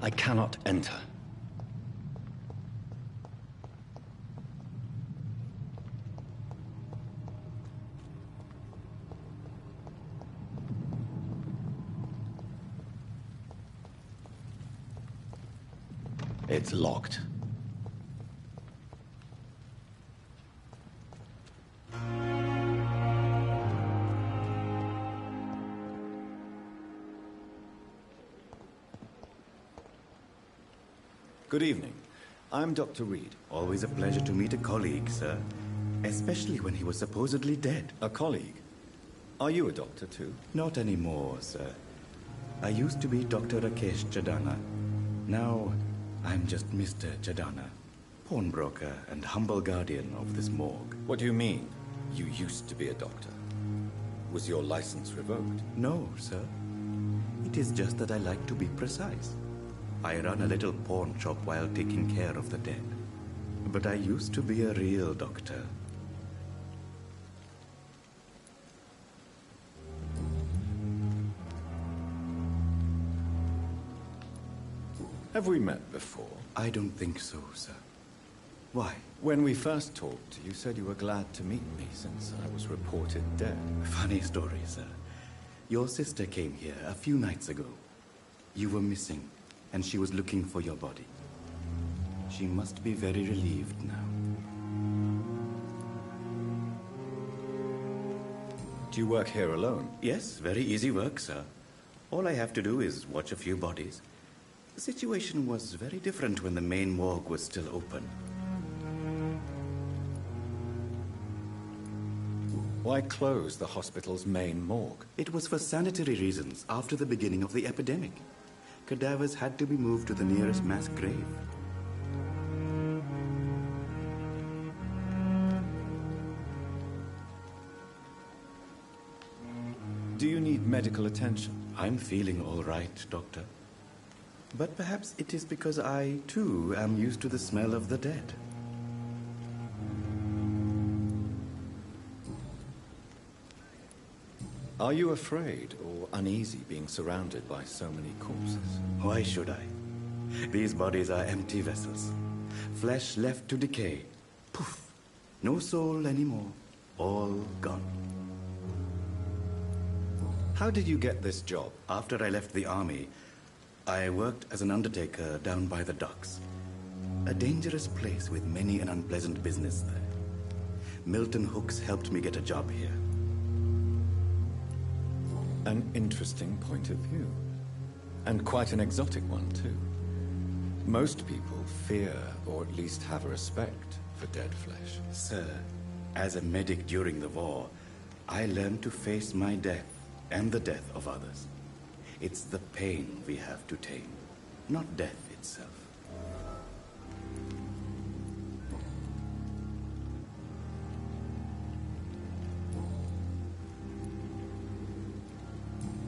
I cannot enter. It's locked. Good evening. I'm Dr. Reed. Always a pleasure to meet a colleague, sir. Especially when he was supposedly dead. A colleague? Are you a doctor too? Not anymore, sir. I used to be Dr. Rakesh Chadana. Now, I'm just Mr. Chadana, pawnbroker and humble guardian of this morgue. What do you mean, you used to be a doctor? Was your license revoked? No, sir. It is just that I like to be precise. I run a little pawn shop while taking care of the dead. But I used to be a real doctor. Have we met before? I don't think so, sir. Why? When we first talked, you said you were glad to meet me since I was reported dead. Funny story, sir. Your sister came here a few nights ago. You were missing, and she was looking for your body. She must be very relieved now. Do you work here alone? Yes, very easy work, sir. All I have to do is watch a few bodies. The situation was very different when the main morgue was still open. Why close the hospital's main morgue? It was for sanitary reasons after the beginning of the epidemic. Cadavers had to be moved to the nearest mass grave. Do you need medical attention? I'm feeling all right, Doctor. But perhaps it is because I, too, am used to the smell of the dead. Are you afraid or uneasy being surrounded by so many corpses? Why should I? These bodies are empty vessels. Flesh left to decay. Poof! No soul anymore. All gone. How did you get this job? After I left the army, I worked as an undertaker down by the docks. A dangerous place with many an unpleasant business there. Milton Hooks helped me get a job here. An interesting point of view. And quite an exotic one, too. Most people fear, or at least have a respect, for dead flesh. Sir, as a medic during the war, I learned to face my death and the death of others. It's the pain we have to tame, not death itself.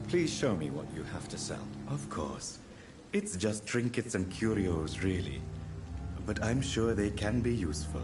Please show me what you have to sell. Of course. It's just trinkets and curios, really. But I'm sure they can be useful.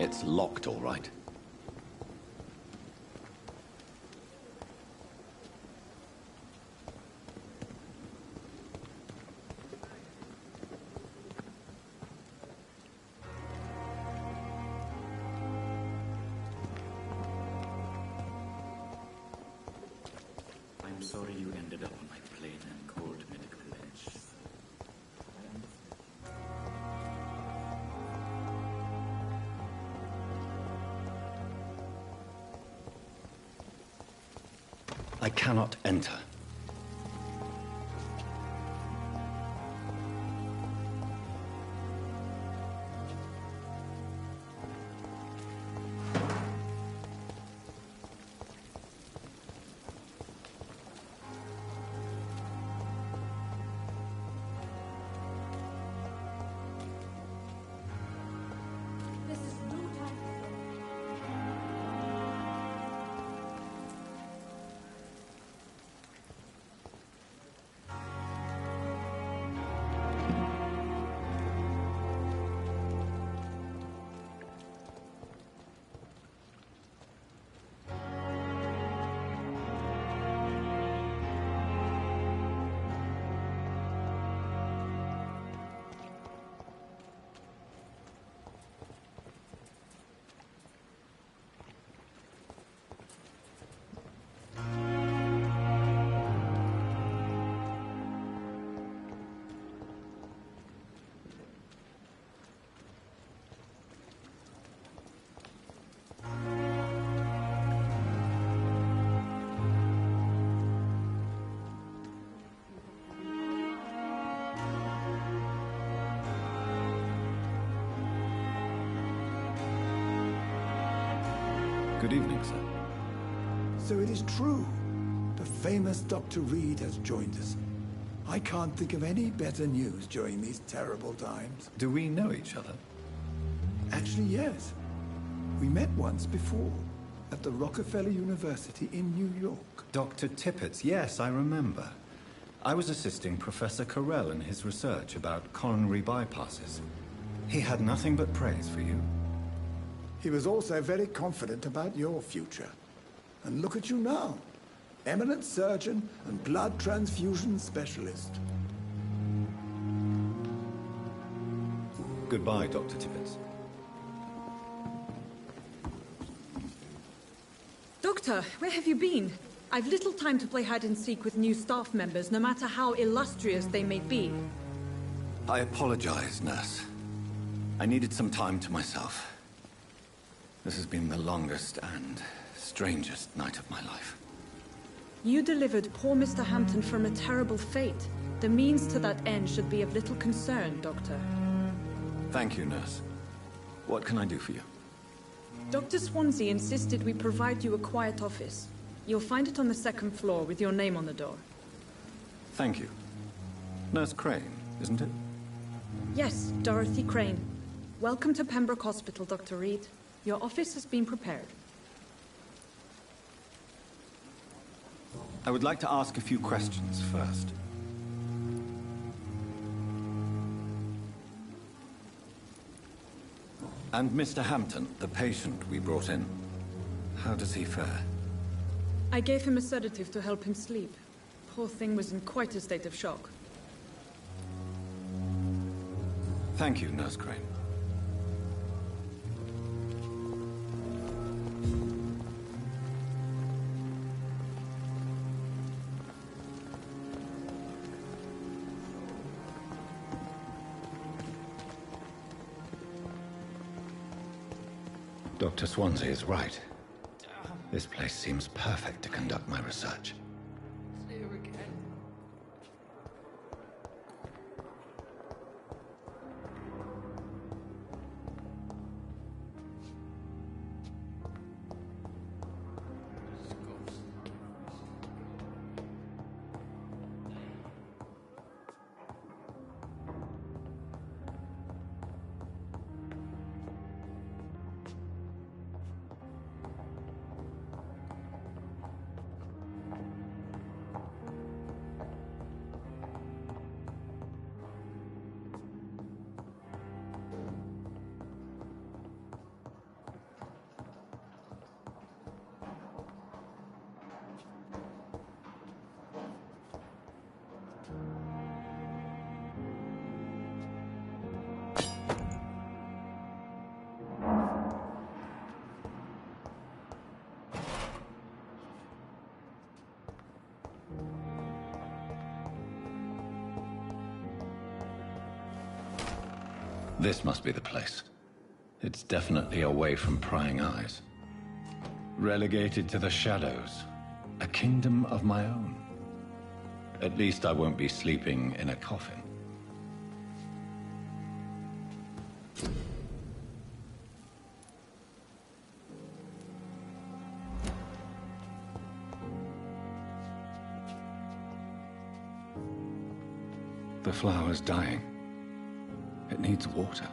It's locked, all right. I'm sorry you ended up on my plain and cold medical bench. I cannot enter. Good evening, sir. So it is true. The famous Dr. Reed has joined us. I can't think of any better news during these terrible times. Do we know each other? Actually, yes. We met once before, at the Rockefeller University in New York. Dr. Tippett, yes, I remember. I was assisting Professor Carell in his research about coronary bypasses. He had nothing but praise for you. He was also very confident about your future. And look at you now. Eminent surgeon and blood transfusion specialist. Goodbye, Dr. Tippett. Doctor, where have you been? I've little time to play hide and seek with new staff members, no matter how illustrious they may be. I apologize, nurse. I needed some time to myself. This has been the longest and strangest night of my life. You delivered poor Mr. Hampton from a terrible fate. The means to that end should be of little concern, Doctor. Thank you, nurse. What can I do for you? Dr. Swansea insisted we provide you a quiet office. You'll find it on the second floor with your name on the door. Thank you. Nurse Crane, isn't it? Yes, Dorothy Crane. Welcome to Pembroke Hospital, Dr. Reed. Your office has been prepared. I would like to ask a few questions first. And Mr. Hampton, the patient we brought in, how does he fare? I gave him a sedative to help him sleep. Poor thing was in quite a state of shock. Thank you, Nurse Crane. Dr. Swansea is right. This place seems perfect to conduct my research. This must be the place. It's definitely away from prying eyes. Relegated to the shadows. A kingdom of my own. At least I won't be sleeping in a coffin. The flower's dying. It needs water.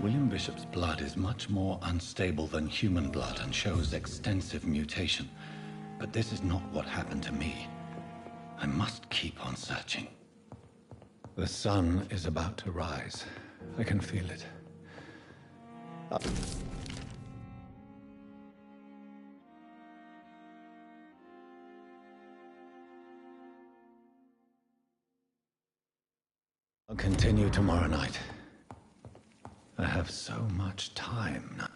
William Bishop's blood is much more unstable than human blood and shows extensive mutation. But this is not what happened to me. I must keep on searching. The sun is about to rise. I can feel it. I'll continue tomorrow night. I have so much time now.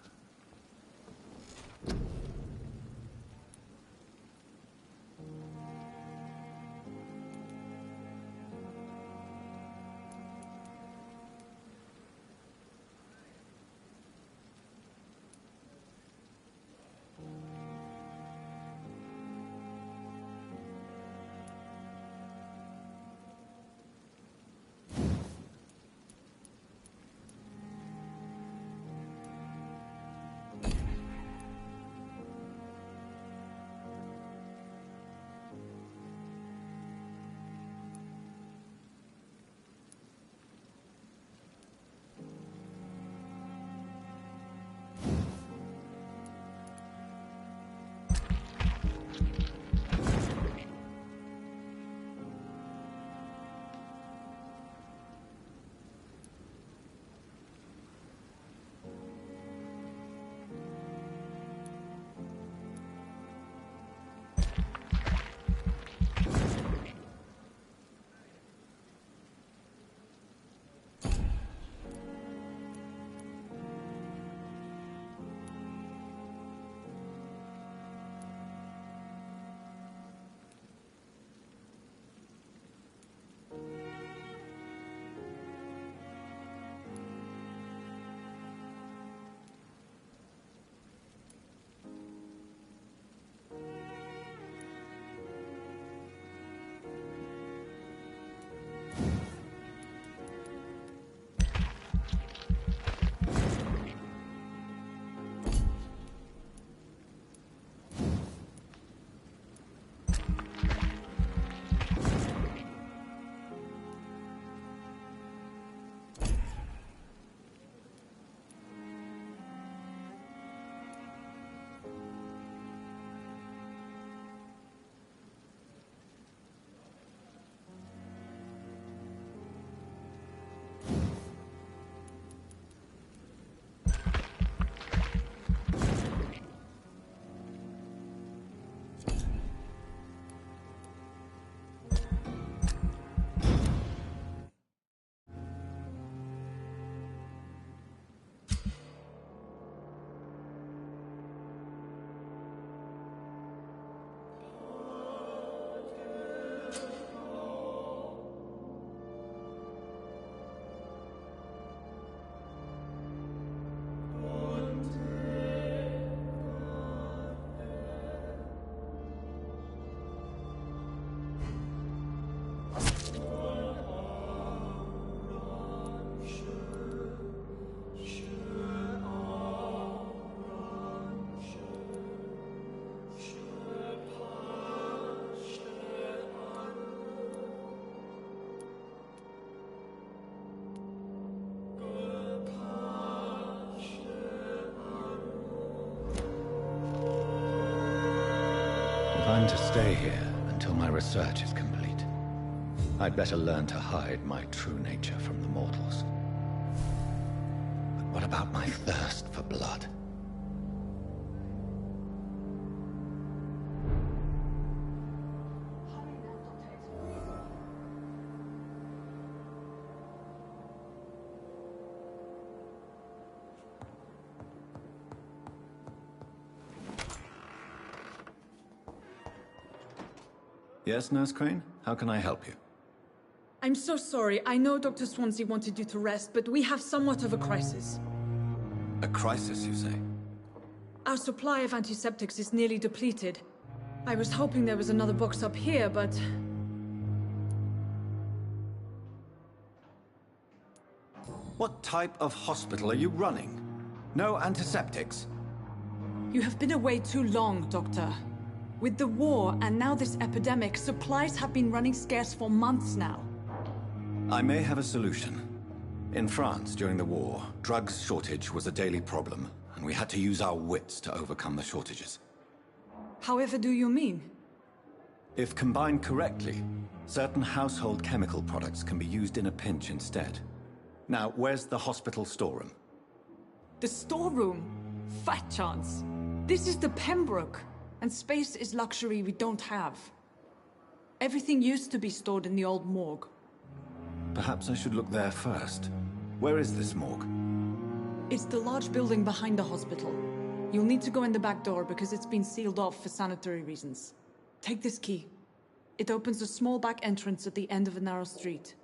stay here until my research is complete. I'd better learn to hide my true nature from the mortals. But what about my thirst for blood? Yes, Nurse Crane? How can I help you? I'm so sorry. I know Dr. Swansea wanted you to rest, but we have somewhat of a crisis. A crisis, you say? Our supply of antiseptics is nearly depleted. I was hoping there was another box up here, but... What type of hospital are you running? No antiseptics? You have been away too long, Doctor. With the war and now this epidemic, supplies have been running scarce for months now. I may have a solution. In France, during the war, drugs shortage was a daily problem, and we had to use our wits to overcome the shortages. However do you mean? If combined correctly, certain household chemical products can be used in a pinch instead. Now, where's the hospital storeroom? The storeroom? Fat chance. This is the Pembroke, and space is luxury we don't have. Everything used to be stored in the old morgue. Perhaps I should look there first. Where is this morgue? It's the large building behind the hospital. You'll need to go in the back door because it's been sealed off for sanitary reasons. Take this key. It opens a small back entrance at the end of a narrow street.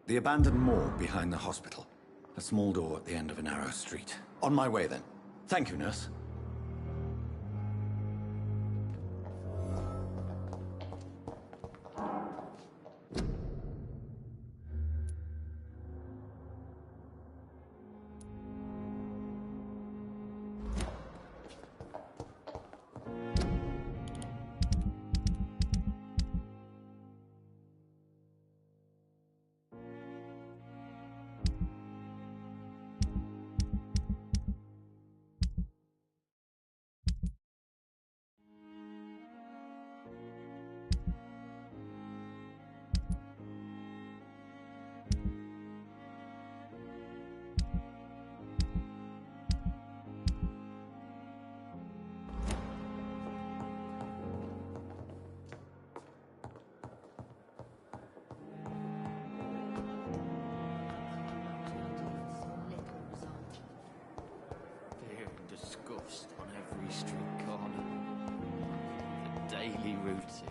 The abandoned morgue behind the hospital. A small door at the end of a narrow street. On my way then. Thank you, nurse. Disgust on every street corner. The daily routine.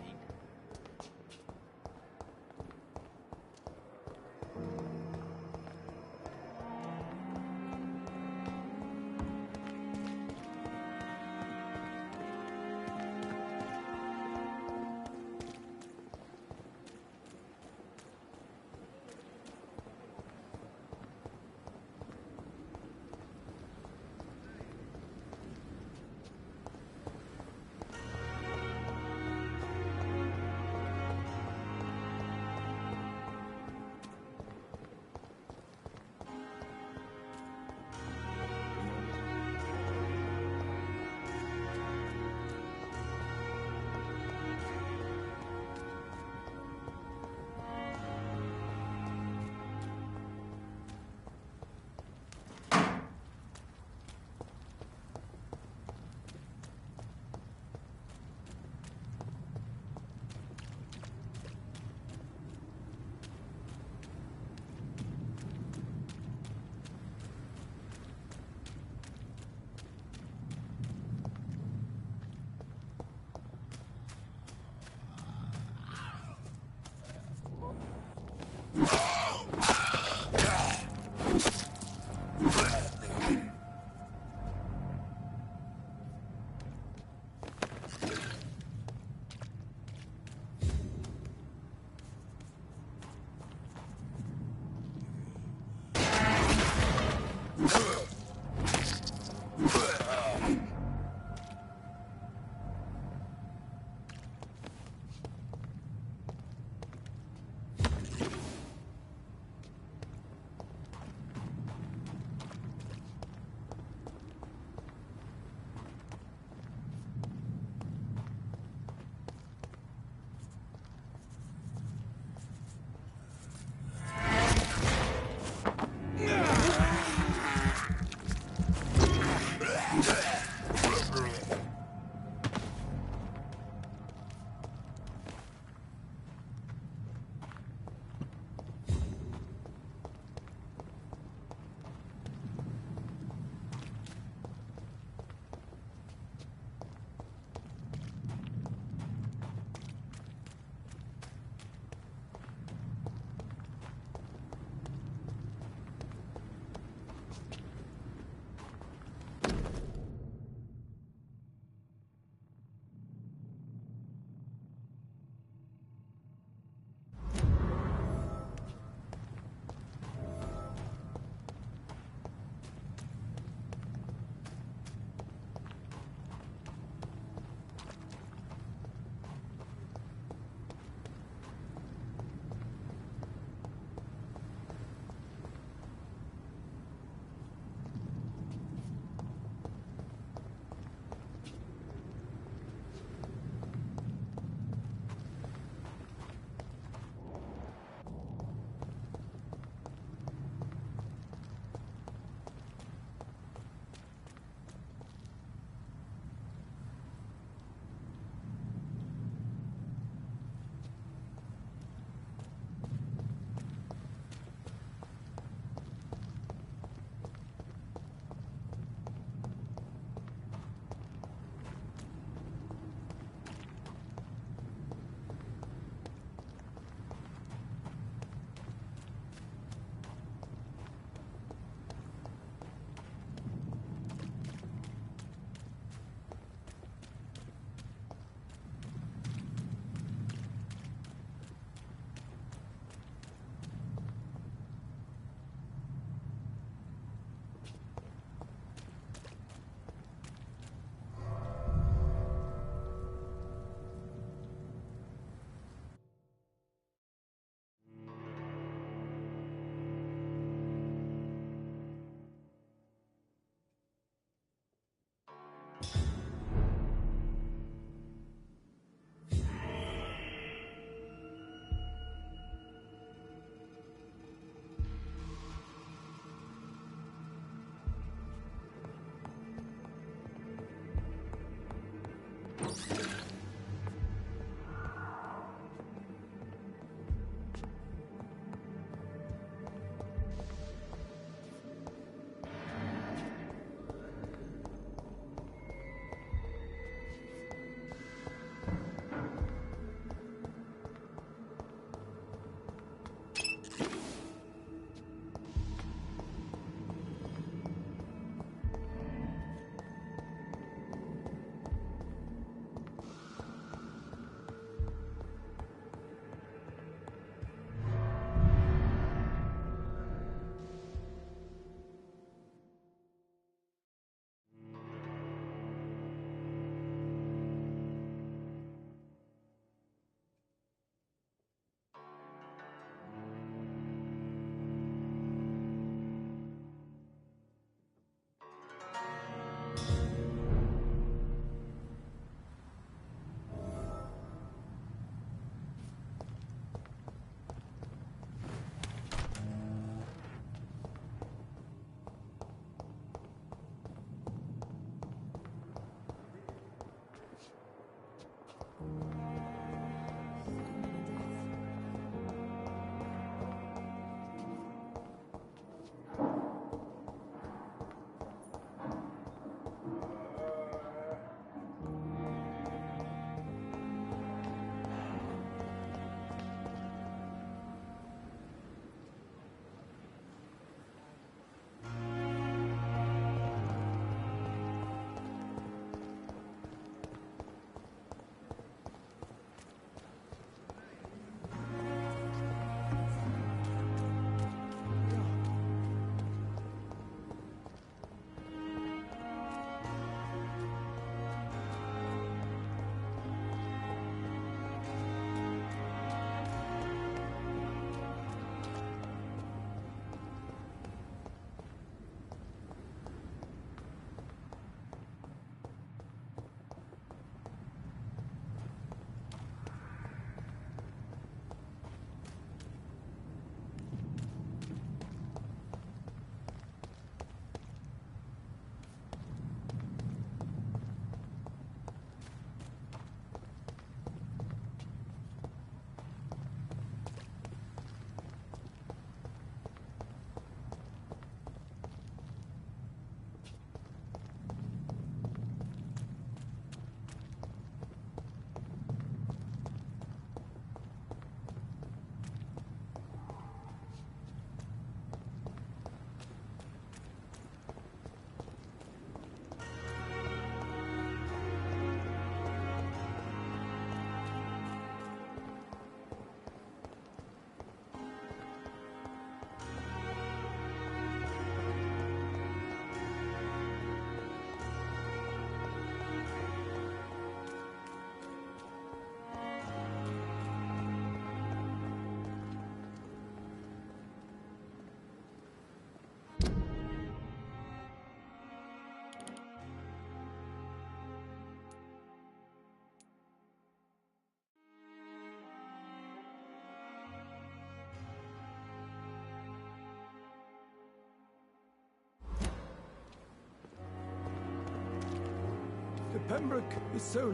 Pembroke is so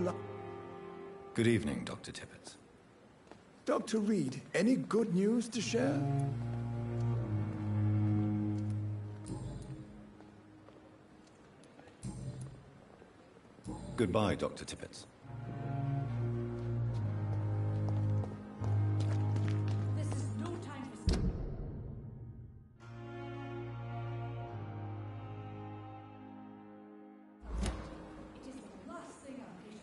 Good evening, Dr. Tippett. Dr. Reed, any good news to share? Goodbye, Dr. Tippett. This is no time for... It is the last thing our patients need.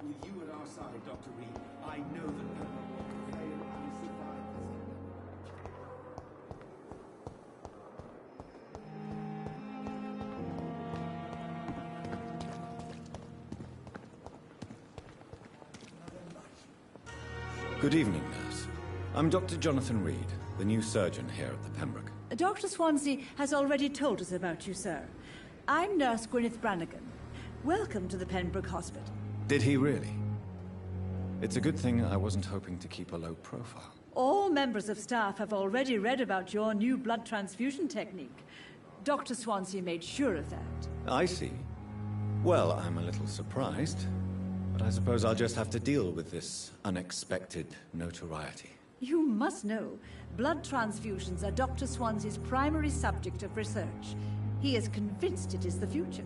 With you at our side, Dr. Reed, I know that Pembroke will fail and survive this. Good evening, nurse. I'm Dr. Jonathan Reed, the new surgeon here at the Pembroke. Dr. Swansea has already told us about you, sir. I'm Nurse Gwyneth Brannigan. Welcome to the Pembroke Hospital. Did he really? It's a good thing I wasn't hoping to keep a low profile. All members of staff have already read about your new blood transfusion technique. Dr. Swansea made sure of that. I see. Well, I'm a little surprised, but I suppose I'll just have to deal with this unexpected notoriety. You must know, blood transfusions are Dr. Swansea's primary subject of research. He is convinced it is the future.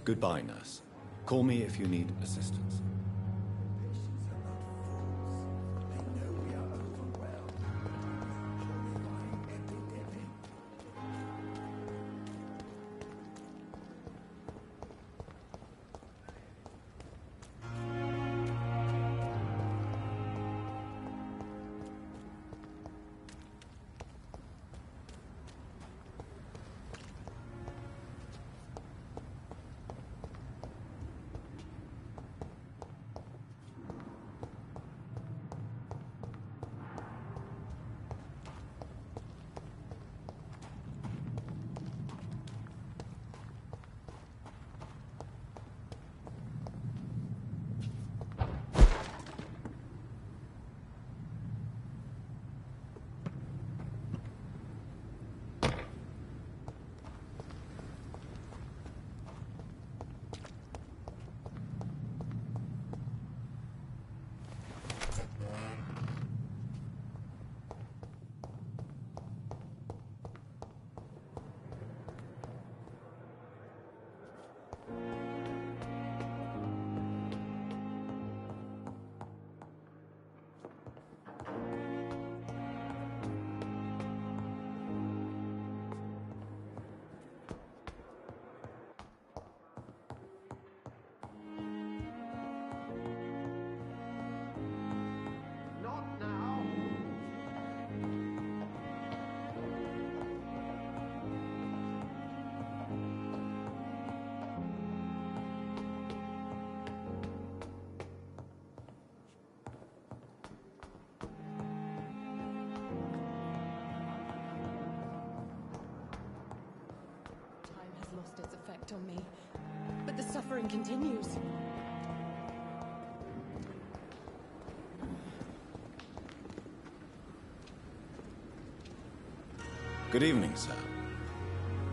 Goodbye, nurse. Call me if you need assistance. Lost its effect on me, but the suffering continues. Good evening, sir.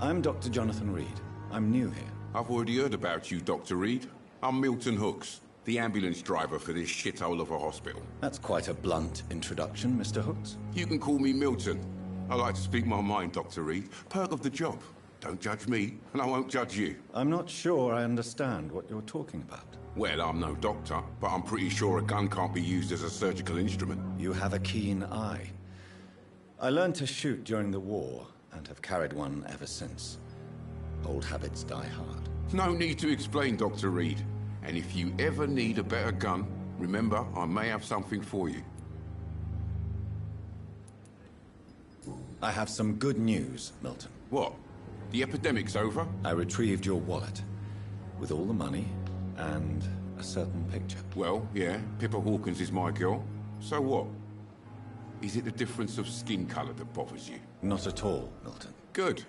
I'm Dr. Jonathan Reed. I'm new here. I've already heard about you, Dr. Reed. I'm Milton Hooks, the ambulance driver for this shithole of a hospital. That's quite a blunt introduction, Mr. Hooks. You can call me Milton. I like to speak my mind, Dr. Reed. Perk of the job. Don't judge me, and I won't judge you. I'm not sure I understand what you're talking about. Well, I'm no doctor, but I'm pretty sure a gun can't be used as a surgical instrument. You have a keen eye. I learned to shoot during the war, and have carried one ever since. Old habits die hard. No need to explain, Dr. Reed. And if you ever need a better gun, remember, I may have something for you. I have some good news, Milton. What? The epidemic's over? I retrieved your wallet, with all the money and a certain picture. Well, yeah, Pippa Hawkins is my girl. So what? Is it the difference of skin colour that bothers you? Not at all, Milton. Good.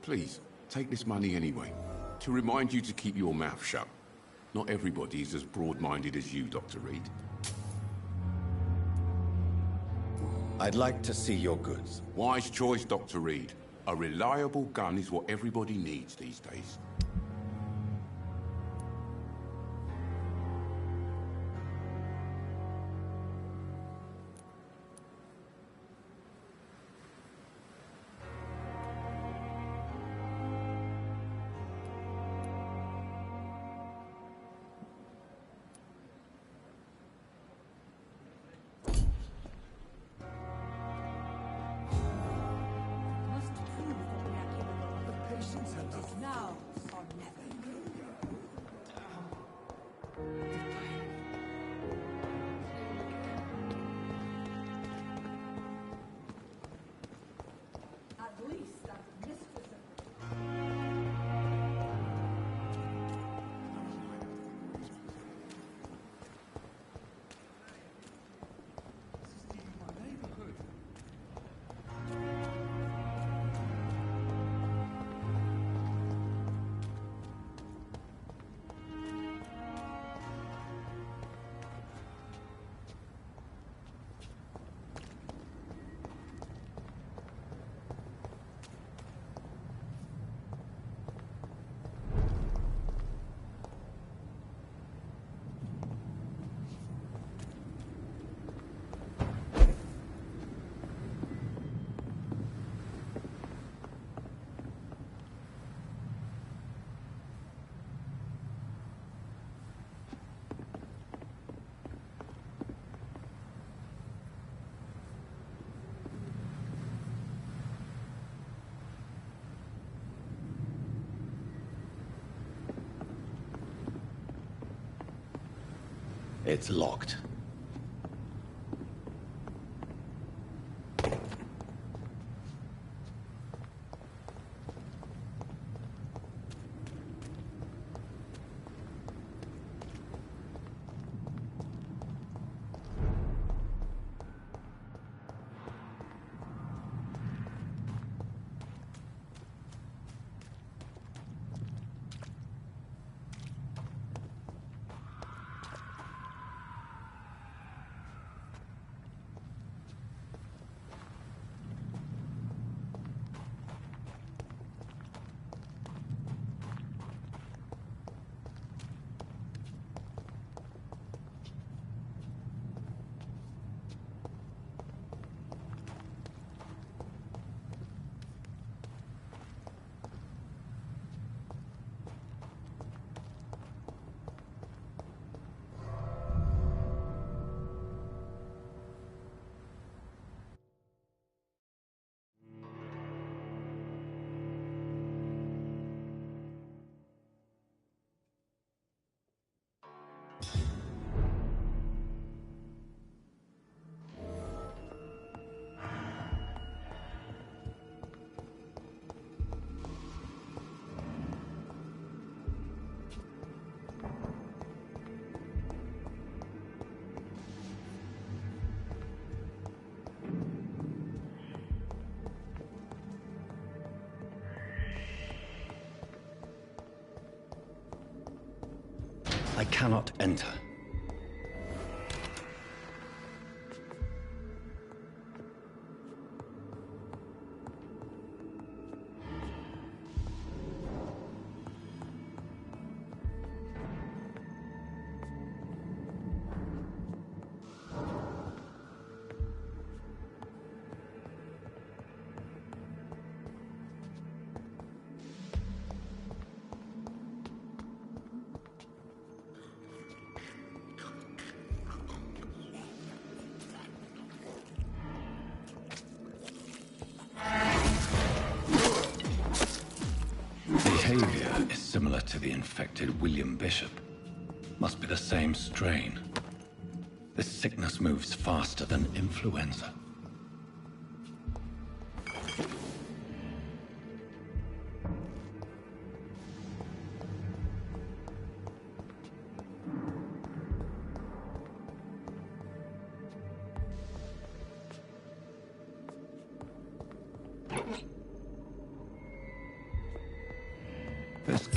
Please, take this money anyway. To remind you to keep your mouth shut. Not everybody is as broad-minded as you, Dr. Reed. I'd like to see your goods. Wise choice, Dr. Reed. A reliable gun is what everybody needs these days. Now or never. At least that's mistress of It's locked. I cannot enter. Behavior is similar to the infected William Bishop. Must be the same strain. This sickness moves faster than influenza.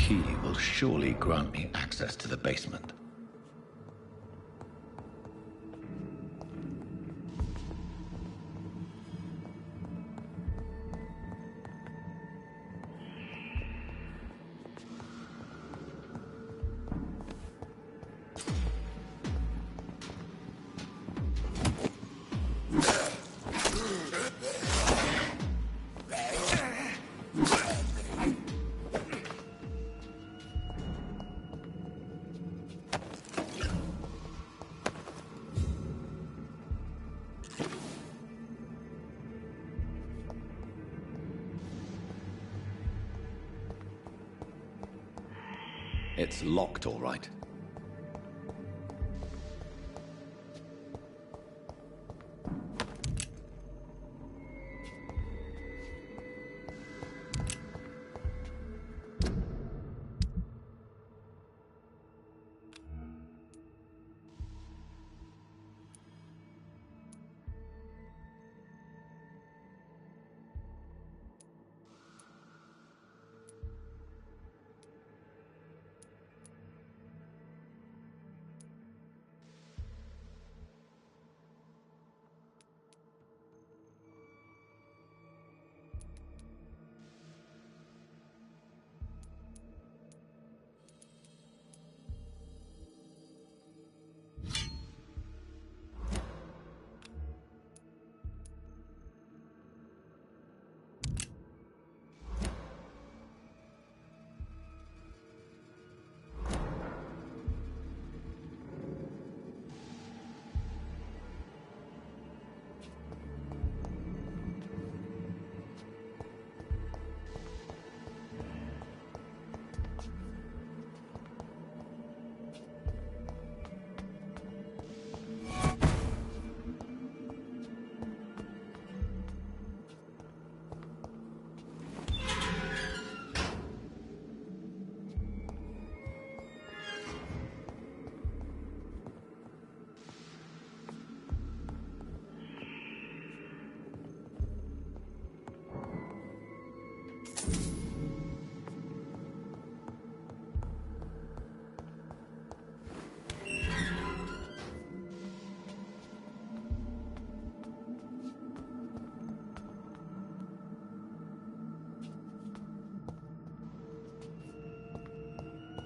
key will surely grant me access to the basement. It's locked, all right.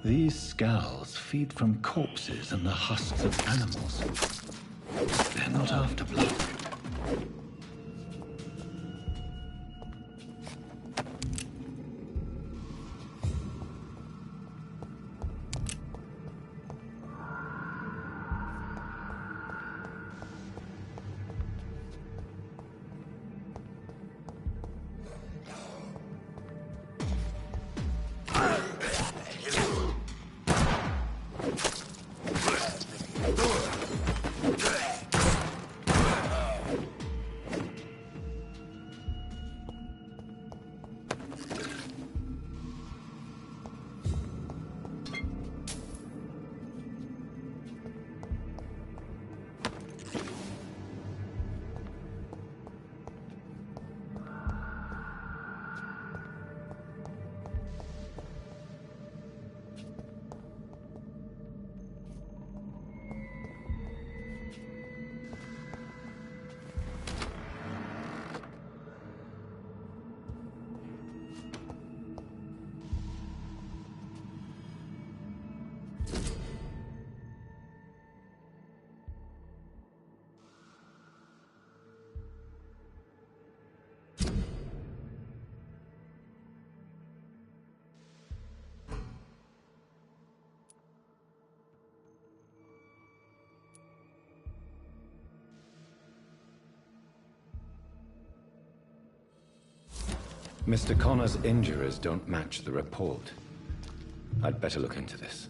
These scowls feed from corpses and the husks of animals. They're not after blood. Mr. Connor's injuries don't match the report. I'd better look into this.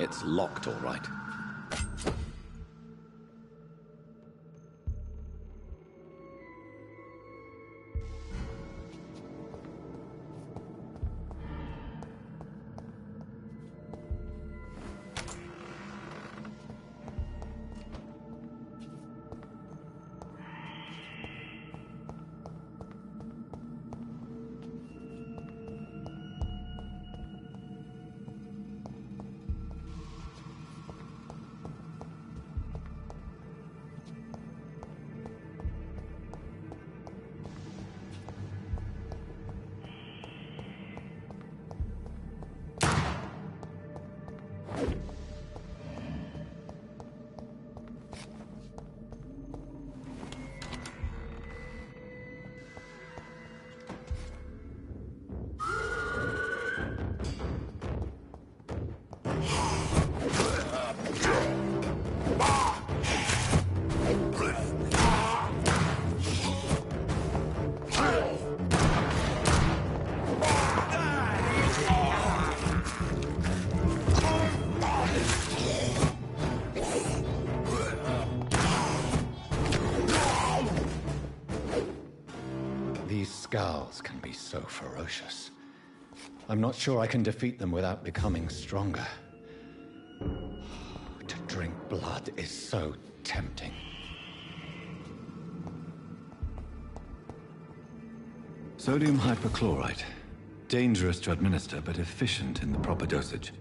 It's locked, all right. These scowls can be so ferocious. I'm not sure I can defeat them without becoming stronger. To drink blood is so tempting. Sodium hypochlorite. Dangerous to administer, but efficient in the proper dosage.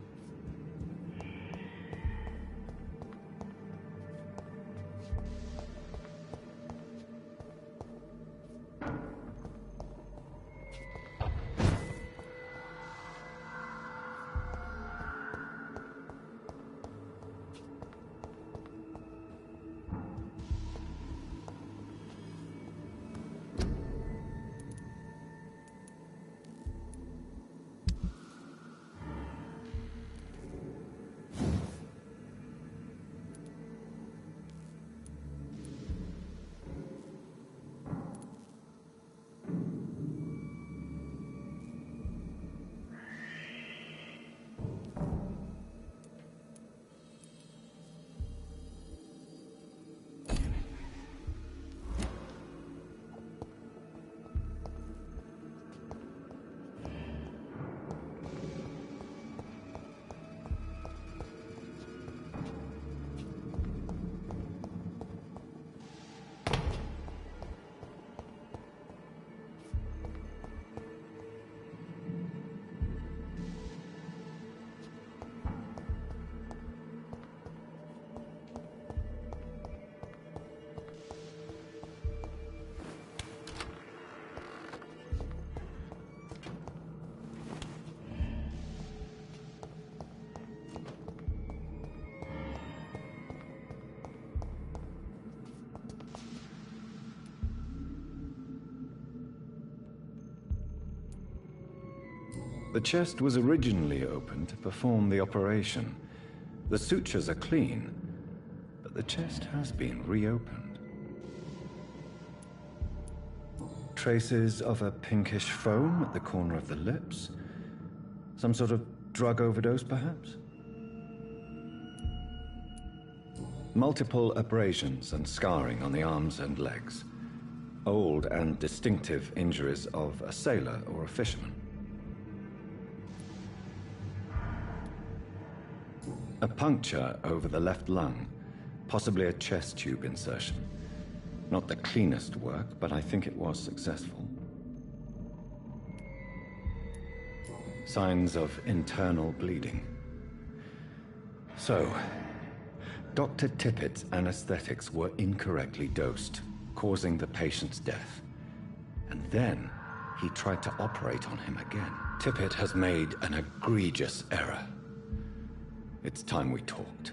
The chest was originally opened to perform the operation. The sutures are clean, but the chest has been reopened. Traces of a pinkish foam at the corner of the lips. Some sort of drug overdose, perhaps? Multiple abrasions and scarring on the arms and legs. Old and distinctive injuries of a sailor or a fisherman. A puncture over the left lung, possibly a chest tube insertion. Not the cleanest work, but I think it was successful. Signs of internal bleeding. So, Dr. Tippett's anesthetics were incorrectly dosed, causing the patient's death. And then he tried to operate on him again. Tippett has made an egregious error. It's time we talked.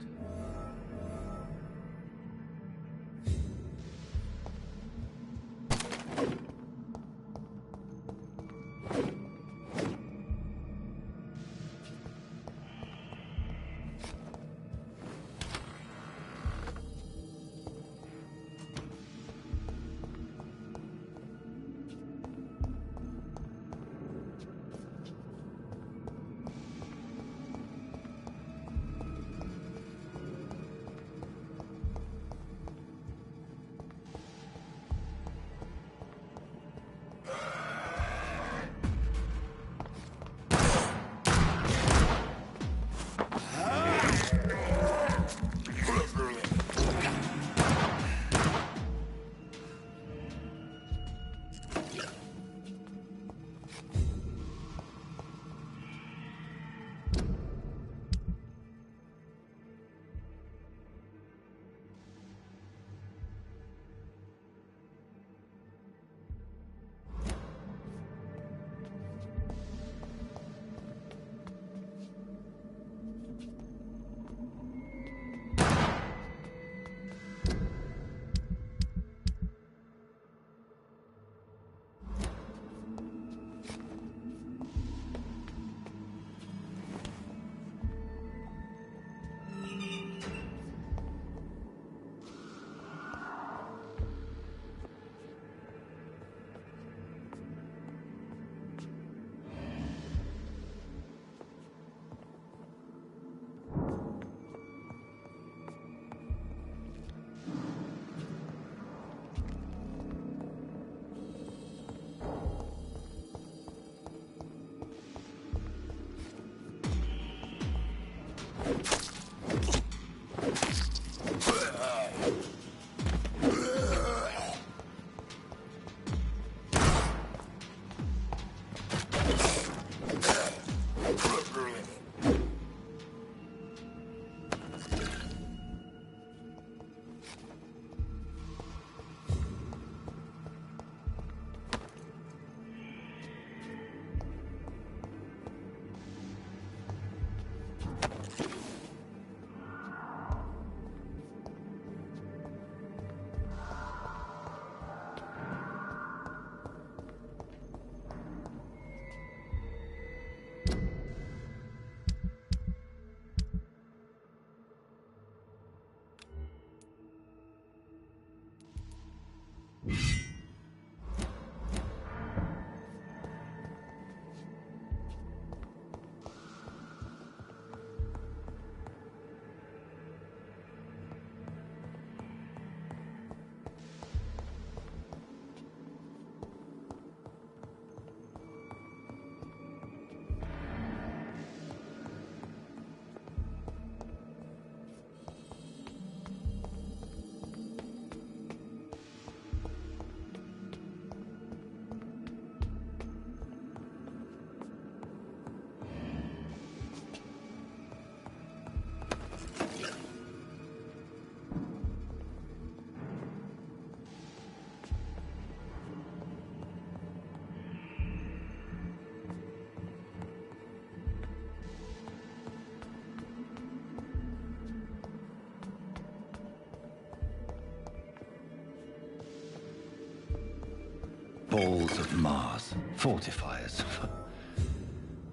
Balls of Mars. Fortifiers.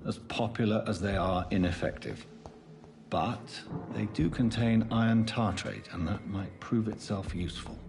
As popular as they are ineffective. But they do contain iron tartrate, and that might prove itself useful.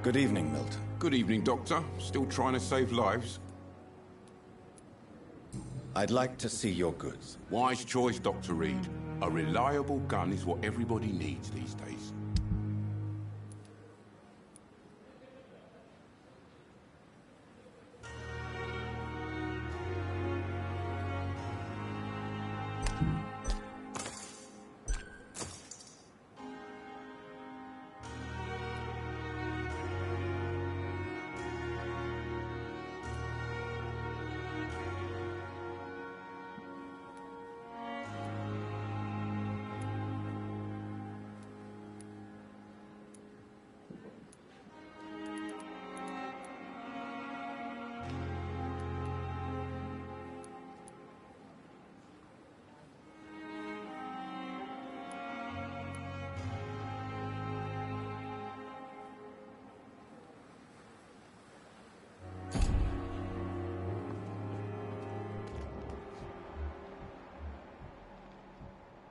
Good evening, Milton. Good evening, Doctor. Still trying to save lives? I'd like to see your goods. Wise choice, Dr. Reed. A reliable gun is what everybody needs these days.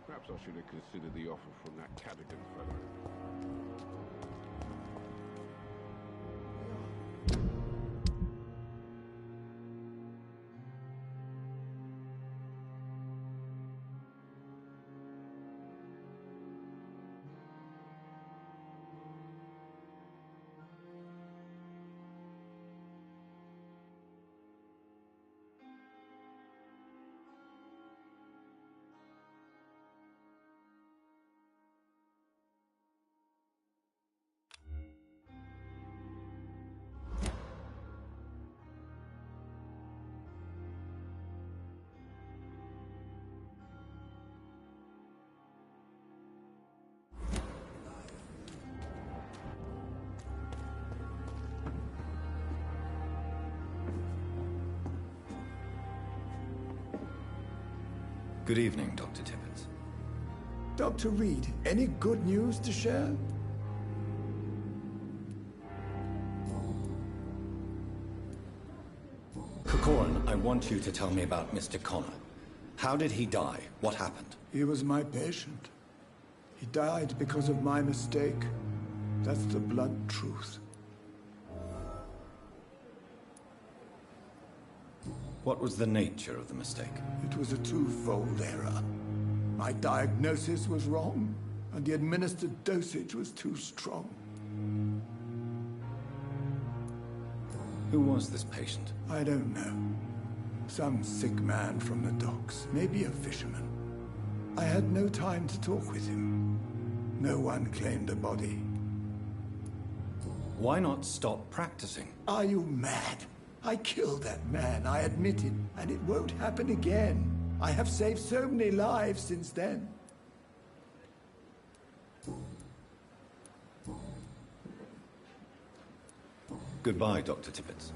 Perhaps I should have considered the offer from that Cadigan fellow. Good evening, Dr. Tippett. Dr. Reed, any good news to share? Corcoran, I want you to tell me about Mr. Connor. How did he die? What happened? He was my patient. He died because of my mistake. That's the blunt truth. What was the nature of the mistake? It was a twofold error. My diagnosis was wrong, and the administered dosage was too strong. Who was this patient? I don't know. Some sick man from the docks, maybe a fisherman. I had no time to talk with him. No one claimed a body. Why not stop practicing? Are you mad? I killed that man, I admit it, and it won't happen again. I have saved so many lives since then. Goodbye, Dr. Tippett.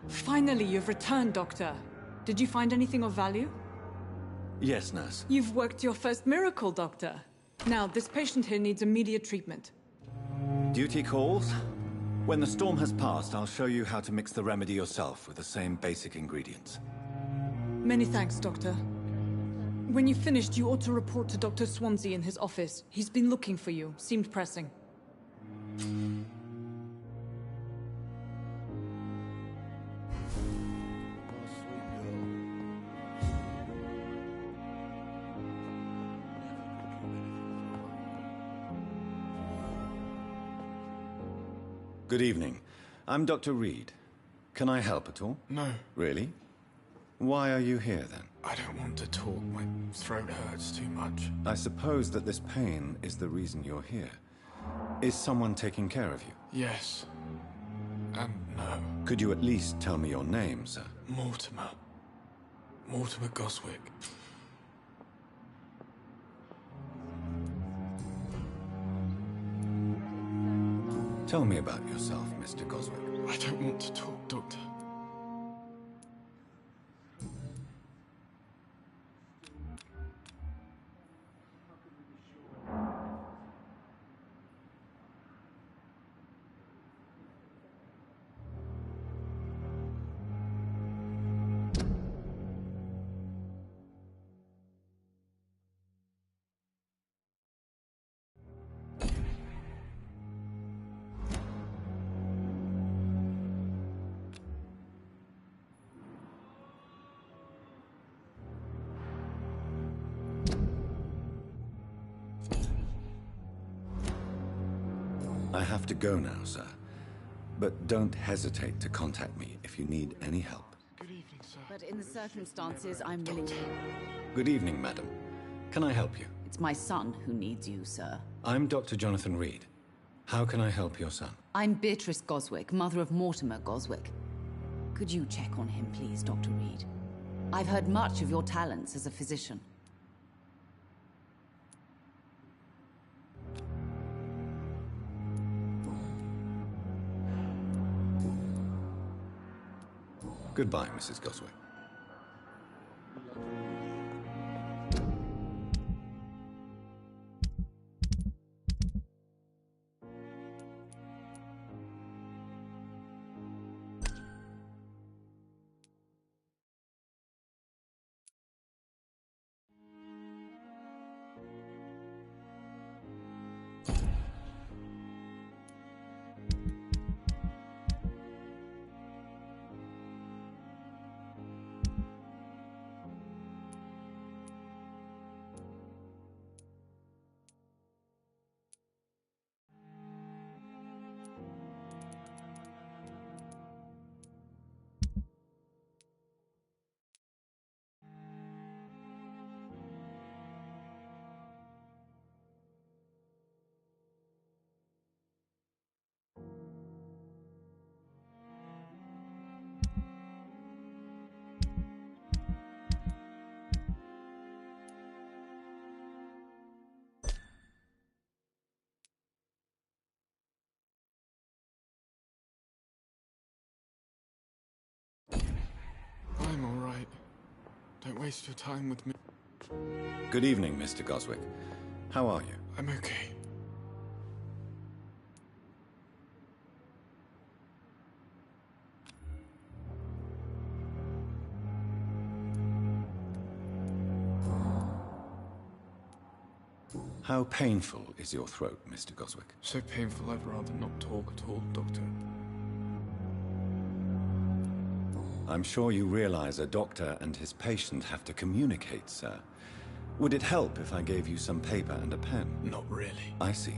Finally, you've returned, Doctor. Did you find anything of value? Yes, nurse. You've worked your first miracle, Doctor. Now, this patient here needs immediate treatment. Duty calls. When the storm has passed, I'll show you how to mix the remedy yourself with the same basic ingredients. Many thanks, Doctor. When you've finished, you ought to report to Dr. Swansea in his office. He's been looking for you. Seemed pressing. Good evening. I'm Dr. Reed. Can I help at all? No. Really? Why are you here, then? I don't want to talk. My throat hurts too much. I suppose that this pain is the reason you're here. Is someone taking care of you? Yes. And no. Could you at least tell me your name, sir? Mortimer. Mortimer Goswick. Tell me about yourself, Mr. Goswick. I don't want to talk, Doctor. I have to go now, sir. But don't hesitate to contact me if you need any help. But in the circumstances, I'm willing to... Good evening, madam. Can I help you? It's my son who needs you, sir. I'm Dr. Jonathan Reed. How can I help your son? I'm Beatrice Goswick, mother of Mortimer Goswick. Could you check on him, please, Dr. Reed? I've heard much of your talents as a physician. Goodbye, Mrs. Goswick. I'm all right. Don't waste your time with me. Good evening, Mr. Goswick. How are you? I'm okay. How painful is your throat, Mr. Goswick? So painful I'd rather not talk at all, Doctor. I'm sure you realize a doctor and his patient have to communicate, sir. Would it help if I gave you some paper and a pen? Not really. I see.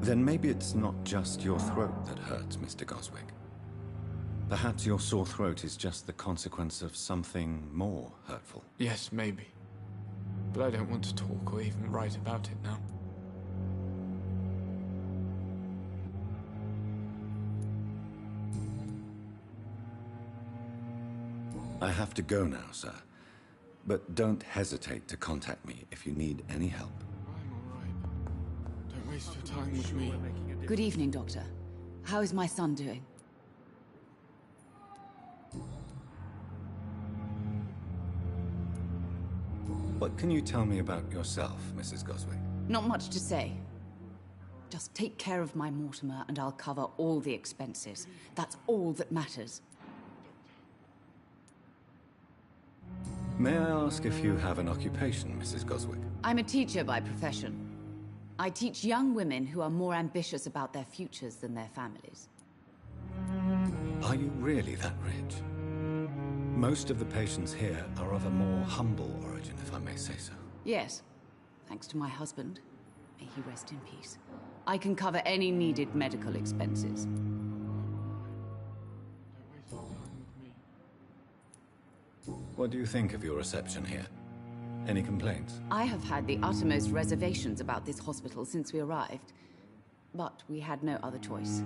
Then maybe it's not just your throat that hurts, Mr. Goswick. Perhaps your sore throat is just the consequence of something more hurtful. Yes, maybe. But I don't want to talk or even write about it now. I have to go now, sir. But don't hesitate to contact me if you need any help. I'm all right. Don't waste your time with me. Good evening, Doctor. How is my son doing? What can you tell me about yourself, Mrs. Goswick? Not much to say. Just take care of my Mortimer and I'll cover all the expenses. That's all that matters. May I ask if you have an occupation, Mrs. Goswick? I'm a teacher by profession. I teach young women who are more ambitious about their futures than their families. Are you really that rich? Most of the patients here are of a more humble origin, if I may say so. Yes, thanks to my husband. May he rest in peace. I can cover any needed medical expenses. What do you think of your reception here? Any complaints? I have had the uttermost reservations about this hospital since we arrived. But we had no other choice,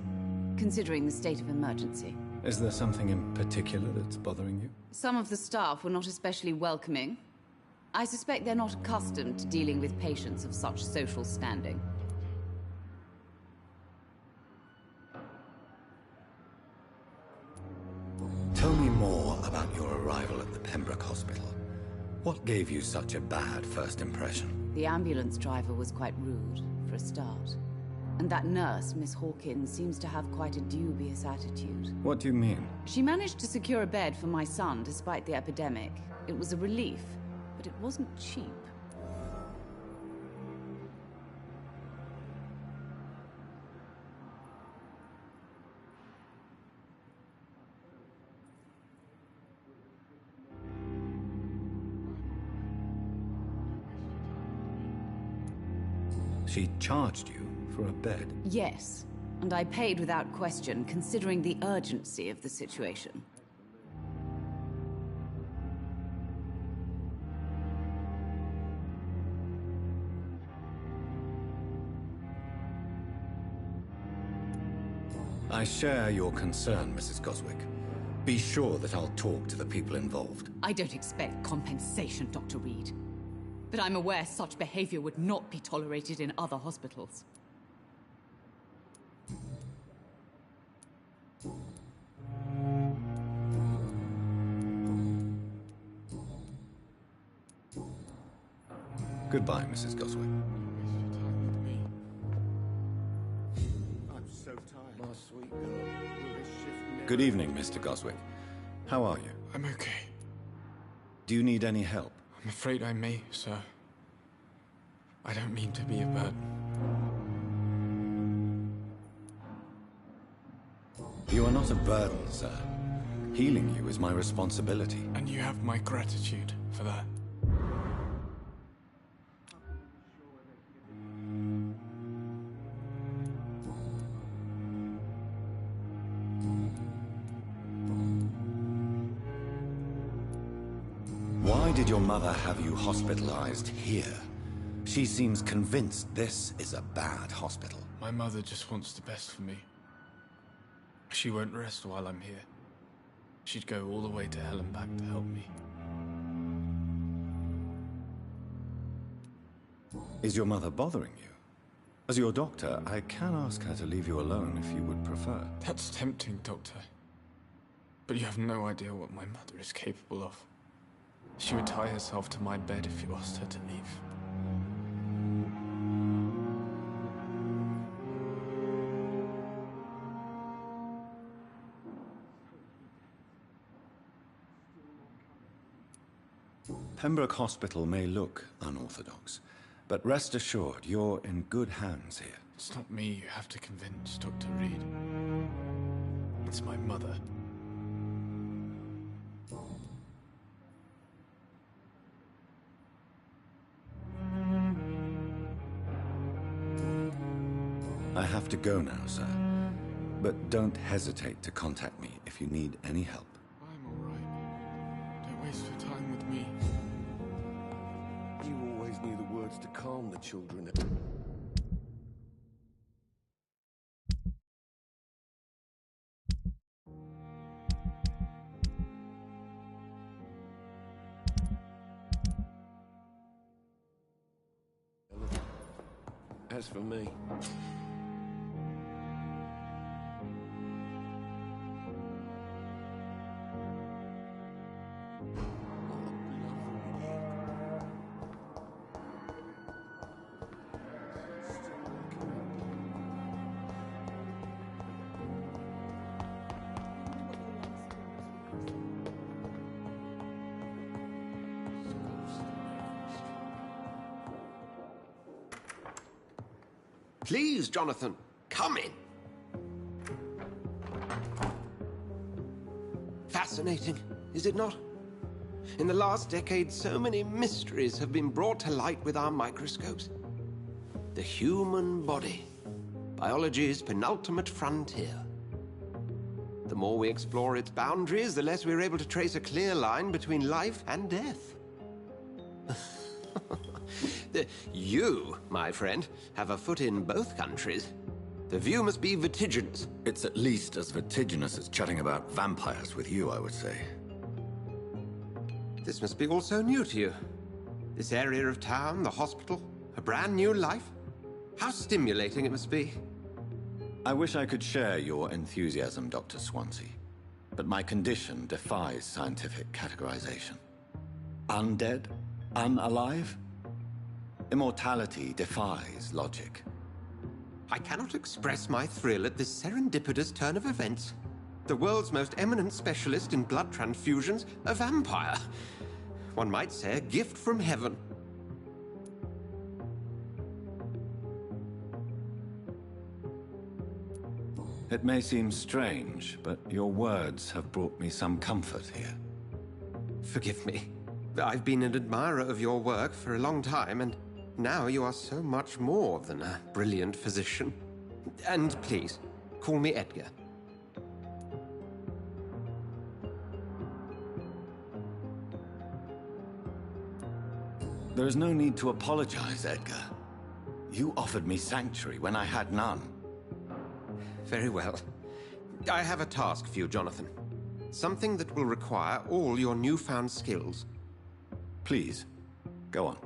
considering the state of emergency. Is there something in particular that's bothering you? Some of the staff were not especially welcoming. I suspect they're not accustomed to dealing with patients of such social standing. What gave you such a bad first impression? The ambulance driver was quite rude, for a start. And that nurse, Miss Hawkins, seems to have quite a dubious attitude. What do you mean? She managed to secure a bed for my son despite the epidemic. It was a relief, but it wasn't cheap. She charged you for a bed? Yes, and I paid without question, considering the urgency of the situation. I share your concern, Mrs. Goswick. Be sure that I'll talk to the people involved. I don't expect compensation, Dr. Reed. But I'm aware such behavior would not be tolerated in other hospitals. Goodbye, Mrs. Goswick. I'm so tired. My sweet girl. Will this shift Good evening, Mr. Goswick. How are you? I'm okay. Do you need any help? I'm afraid I may, sir. I don't mean to be a burden. You are not a burden, sir. Healing you is my responsibility. And you have my gratitude for that. Why did your mother have you hospitalized here? She seems convinced this is a bad hospital. My mother just wants the best for me. She won't rest while I'm here. She'd go all the way to hell and back to help me. Is your mother bothering you? As your doctor, I can ask her to leave you alone if you would prefer. That's tempting, Doctor. But you have no idea what my mother is capable of. She would tie herself to my bed if you asked her to leave. Pembroke Hospital may look unorthodox, but rest assured you're in good hands here. It's not me you have to convince, Dr. Reed. It's my mother. I have to go now, sir. But don't hesitate to contact me if you need any help. I'm all right. Don't waste your time with me. You always knew the words to calm the children. As for me... Please, Jonathan, come in. Fascinating, is it not? In the last decade, so many mysteries have been brought to light with our microscopes. The human body, biology's penultimate frontier. The more we explore its boundaries, the less we're able to trace a clear line between life and death. You, my friend, have a foot in both countries. The view must be vertiginous. It's at least as vertiginous as chatting about vampires with you, I would say. This must be all so new to you. This area of town, the hospital, a brand new life. How stimulating it must be. I wish I could share your enthusiasm, Dr. Swansea, but my condition defies scientific categorization. Undead? Unalive? Immortality defies logic. I cannot express my thrill at this serendipitous turn of events. The world's most eminent specialist in blood transfusions, a vampire. One might say a gift from heaven. It may seem strange, but your words have brought me some comfort here. Forgive me. I've been an admirer of your work for a long time, and now you are so much more than a brilliant physician. And please, call me Edgar. There is no need to apologize, Edgar. You offered me sanctuary when I had none. Very well. I have a task for you, Jonathan. Something that will require all your newfound skills. Please, go on.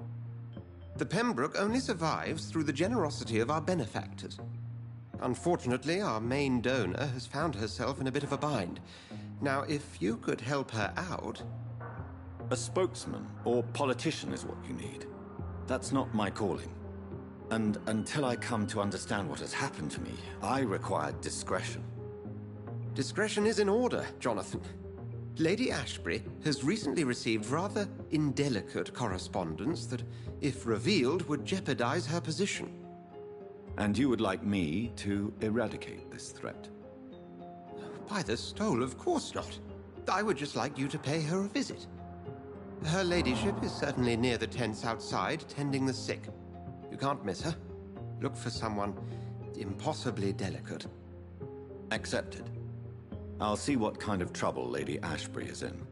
The Pembroke only survives through the generosity of our benefactors. Unfortunately, our main donor has found herself in a bit of a bind. Now, if you could help her out... A spokesman or politician is what you need. That's not my calling. And until I come to understand what has happened to me, I require discretion. Discretion is in order, Jonathan. Lady Ashbury has recently received rather indelicate correspondence that, if revealed, would jeopardize her position. And you would like me to eradicate this threat? By the stole, of course not. I would just like you to pay her a visit. Her ladyship is certainly near the tents outside, tending the sick. You can't miss her. Look for someone impossibly delicate. Accepted. I'll see what kind of trouble Lady Ashbury is in.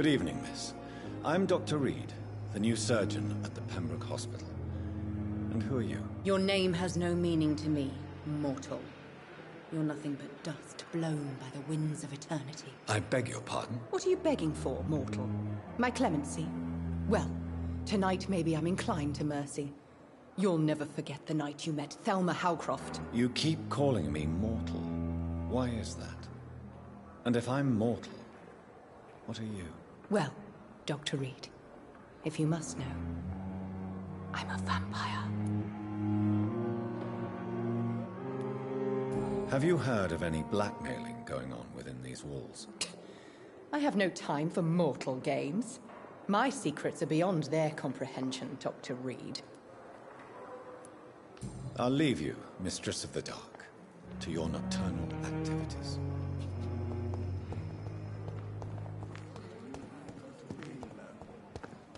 Good evening, miss. I'm Dr. Reed, the new surgeon at the Pembroke Hospital. And who are you? Your name has no meaning to me, mortal. You're nothing but dust blown by the winds of eternity. I beg your pardon? What are you begging for, mortal? My clemency? Well, tonight maybe I'm inclined to mercy. You'll never forget the night you met Thelma Howcroft. You keep calling me mortal. Why is that? And if I'm mortal, what are you? Well, Dr. Reed, if you must know, I'm a vampire. Have you heard of any blackmailing going on within these walls? I have no time for mortal games. My secrets are beyond their comprehension, Dr. Reed. I'll leave you, Mistress of the Dark, to your nocturnal activities.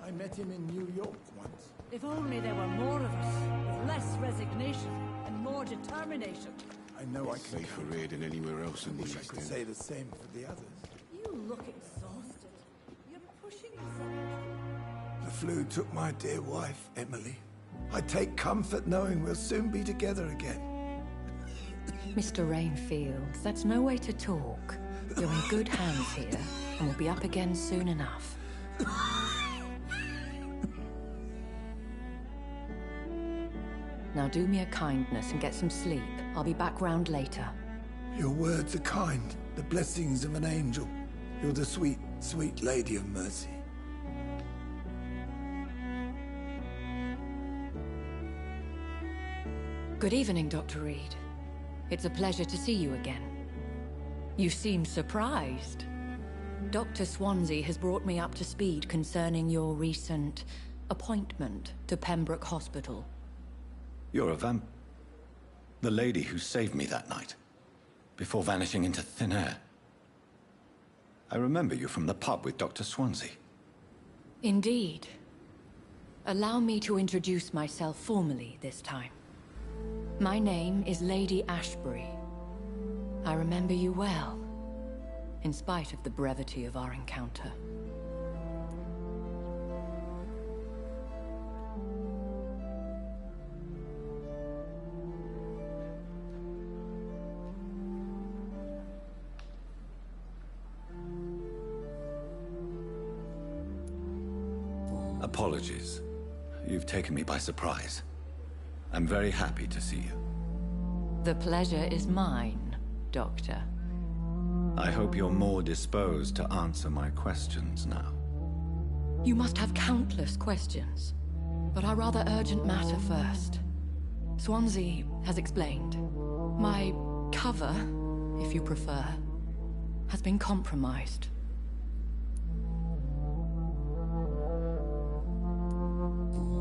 I met him in New York once. If only there were more of us, with less resignation and more determination. I know I It's can safer here than anywhere else in the wish I East could End. say the same for the others. You look exhausted. You're pushing yourself. The flu took my dear wife, Emily. I take comfort knowing we'll soon be together again. Mr. Rainfield, that's no way to talk. You're in good hands here, and we'll be up again soon enough. Now do me a kindness and get some sleep. I'll be back round later. Your words are kind, the blessings of an angel. You're the sweet, sweet Lady of Mercy. Good evening, Dr. Reed. It's a pleasure to see you again. You seem surprised. Dr. Swansea has brought me up to speed concerning your recent appointment to Pembroke Hospital. You're a the lady who saved me that night, before vanishing into thin air. I remember you from the pub with Dr. Swansea. Indeed. Allow me to introduce myself formally this time. My name is Lady Ashbury. I remember you well, in spite of the brevity of our encounter. Apologies. You've taken me by surprise. I'm very happy to see you. The pleasure is mine, Doctor. I hope you're more disposed to answer my questions now. You must have countless questions, but our rather urgent matter first. Swansea has explained. My cover, if you prefer, has been compromised.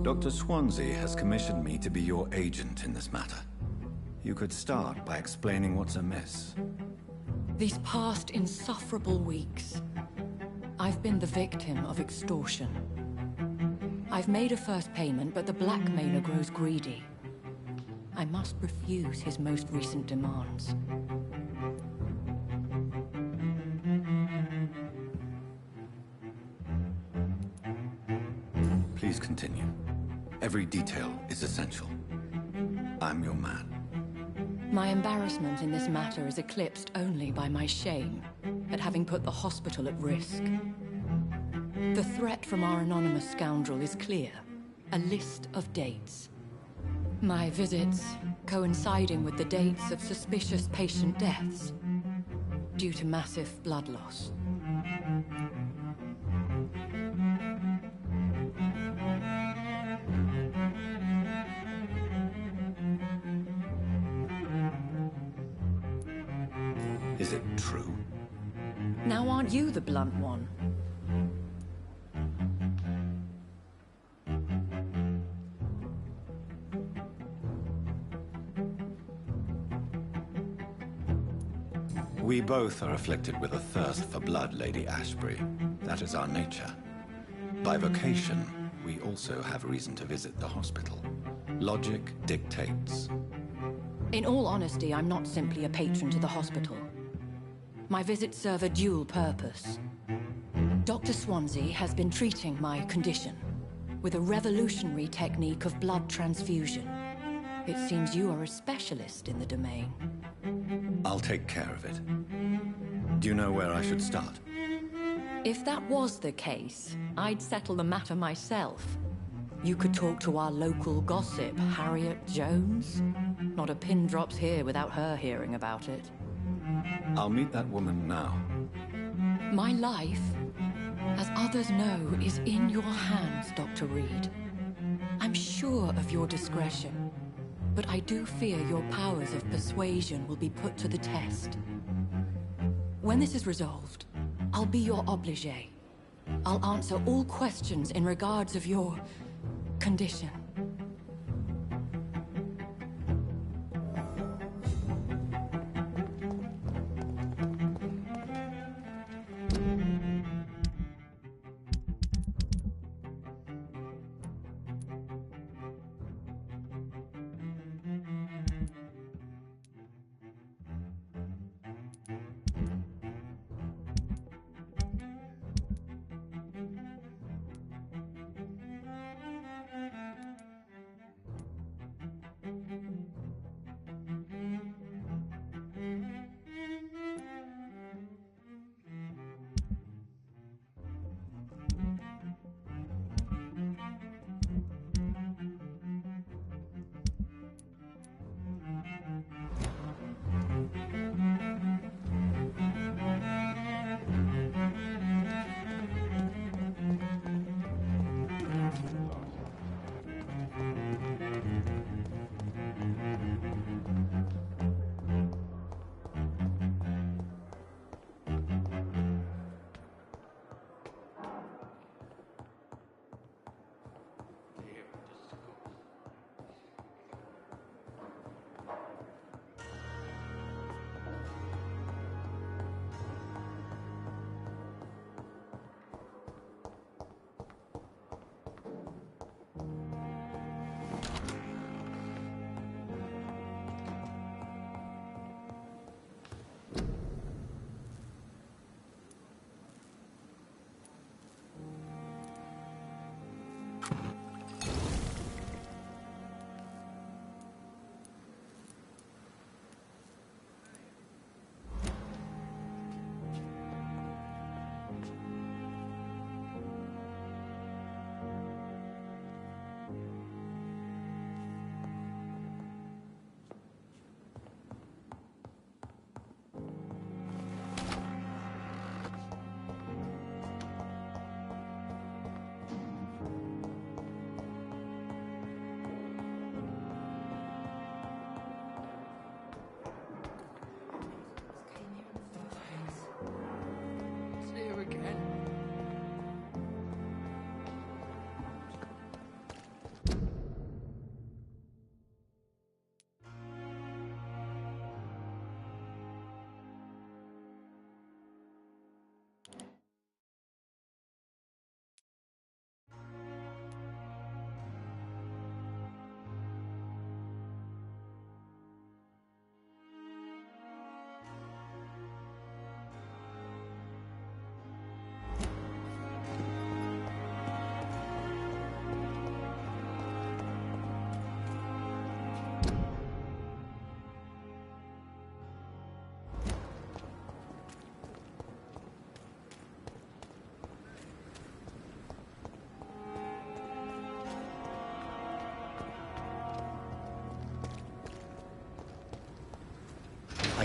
Dr. Swansea has commissioned me to be your agent in this matter. You could start by explaining what's amiss. These past insufferable weeks, I've been the victim of extortion. I've made a first payment, but the blackmailer grows greedy. I must refuse his most recent demands. Please continue. Every detail is essential. I'm your man. My embarrassment in this matter is eclipsed only by my shame at having put the hospital at risk. The threat from our anonymous scoundrel is clear. A list of dates. My visits coinciding with the dates of suspicious patient deaths due to massive blood loss. Is it true? Now aren't you the blunt one? We both are afflicted with a thirst for blood, Lady Ashbury. That is our nature. By vocation, we also have reason to visit the hospital. Logic dictates. In all honesty, I'm not simply a patron to the hospital. My visits serve a dual purpose. Dr. Swansea has been treating my condition with a revolutionary technique of blood transfusion. It seems you are a specialist in the domain. I'll take care of it. Do you know where I should start? If that was the case, I'd settle the matter myself. You could talk to our local gossip, Harriet Jones. Not a pin drops here without her hearing about it. I'll meet that woman now. My life, as others know, is in your hands, Dr. Reed. I'm sure of your discretion, but I do fear your powers of persuasion will be put to the test. When this is resolved, I'll be your obligé. I'll answer all questions in regards of your condition.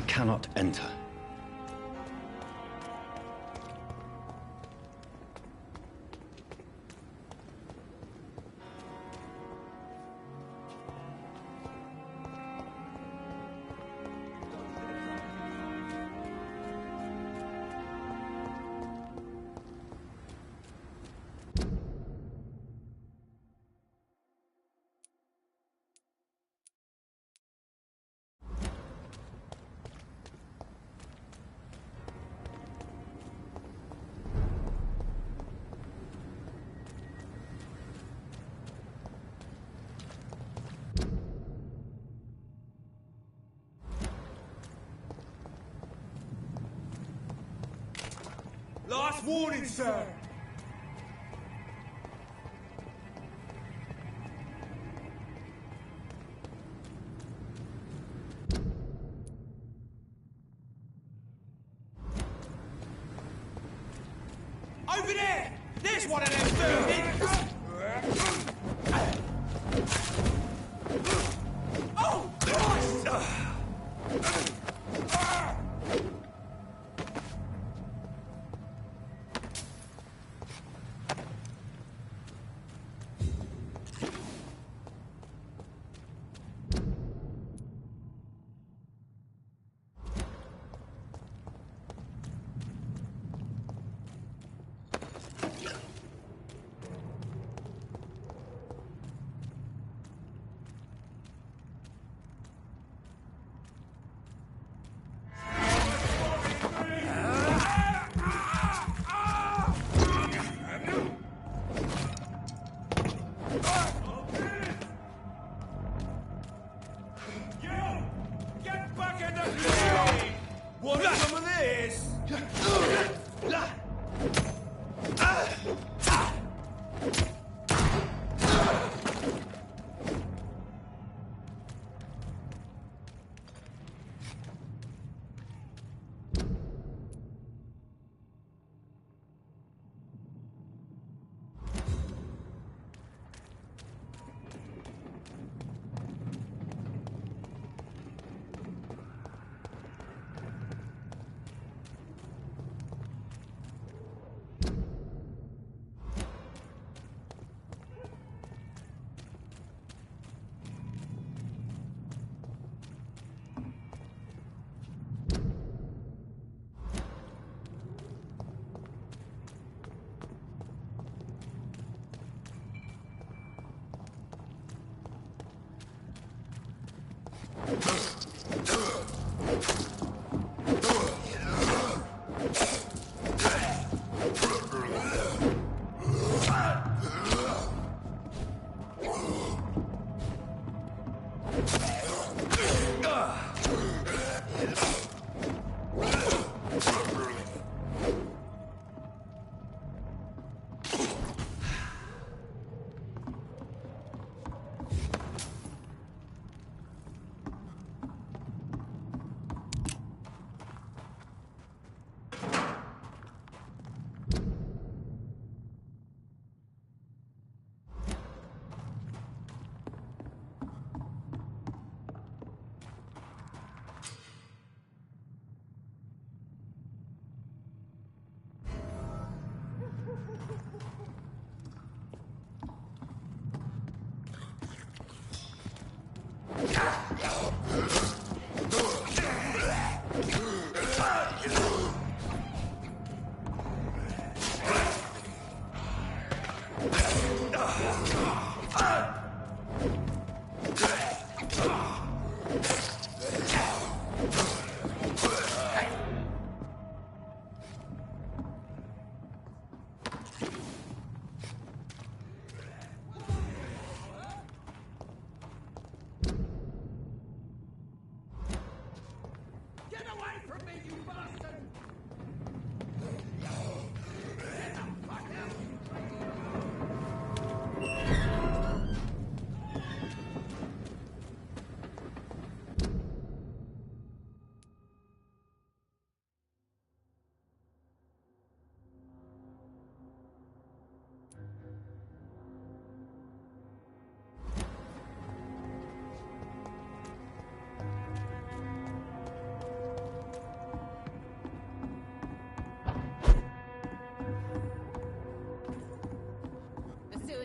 cannot enter. Last warning, sir! Over there! There's one of them vermin! Oh, Christ! Want some of this?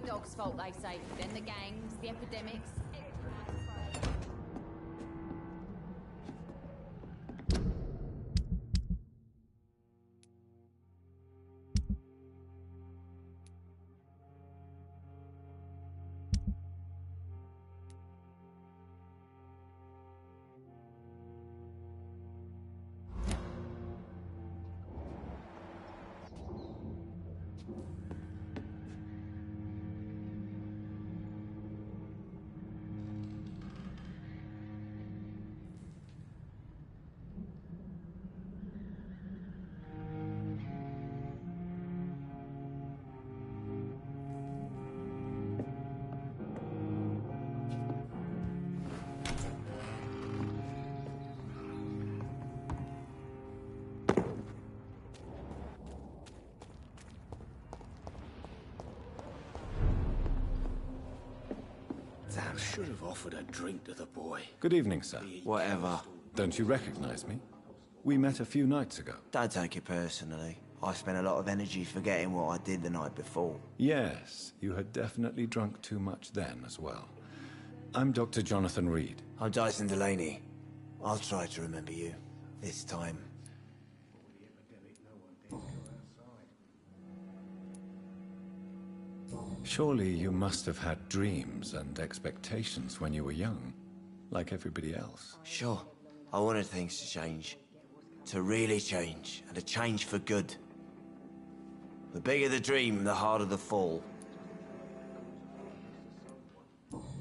dog's fault, they say. Then the gangs, the epidemics. Damn, should have offered a drink to the boy. Good evening, sir. Whatever. Don't you recognize me? We met a few nights ago. Don't take it personally. I spent a lot of energy forgetting what I did the night before. Yes, you had definitely drunk too much then as well. I'm Dr. Jonathan Reed. I'm Dyson Delaney. I'll try to remember you. This time. Surely you must have had dreams and expectations when you were young, like everybody else. Sure. I wanted things to change. To really change, and to change for good. The bigger the dream, the harder the fall.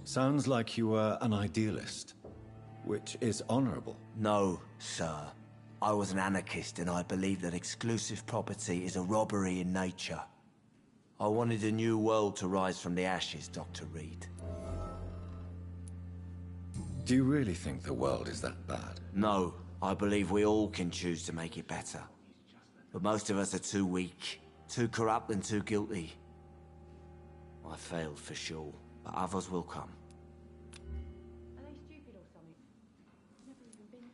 Sounds like you were an idealist, which is honorable. No, sir. I was an anarchist, and I believed that exclusive property is a robbery in nature. I wanted a new world to rise from the ashes, Dr. Reed. Do you really think the world is that bad? No, I believe we all can choose to make it better. But most of us are too weak, too corrupt and too guilty. I failed for sure, but others will come. Are they stupid or something? Never even been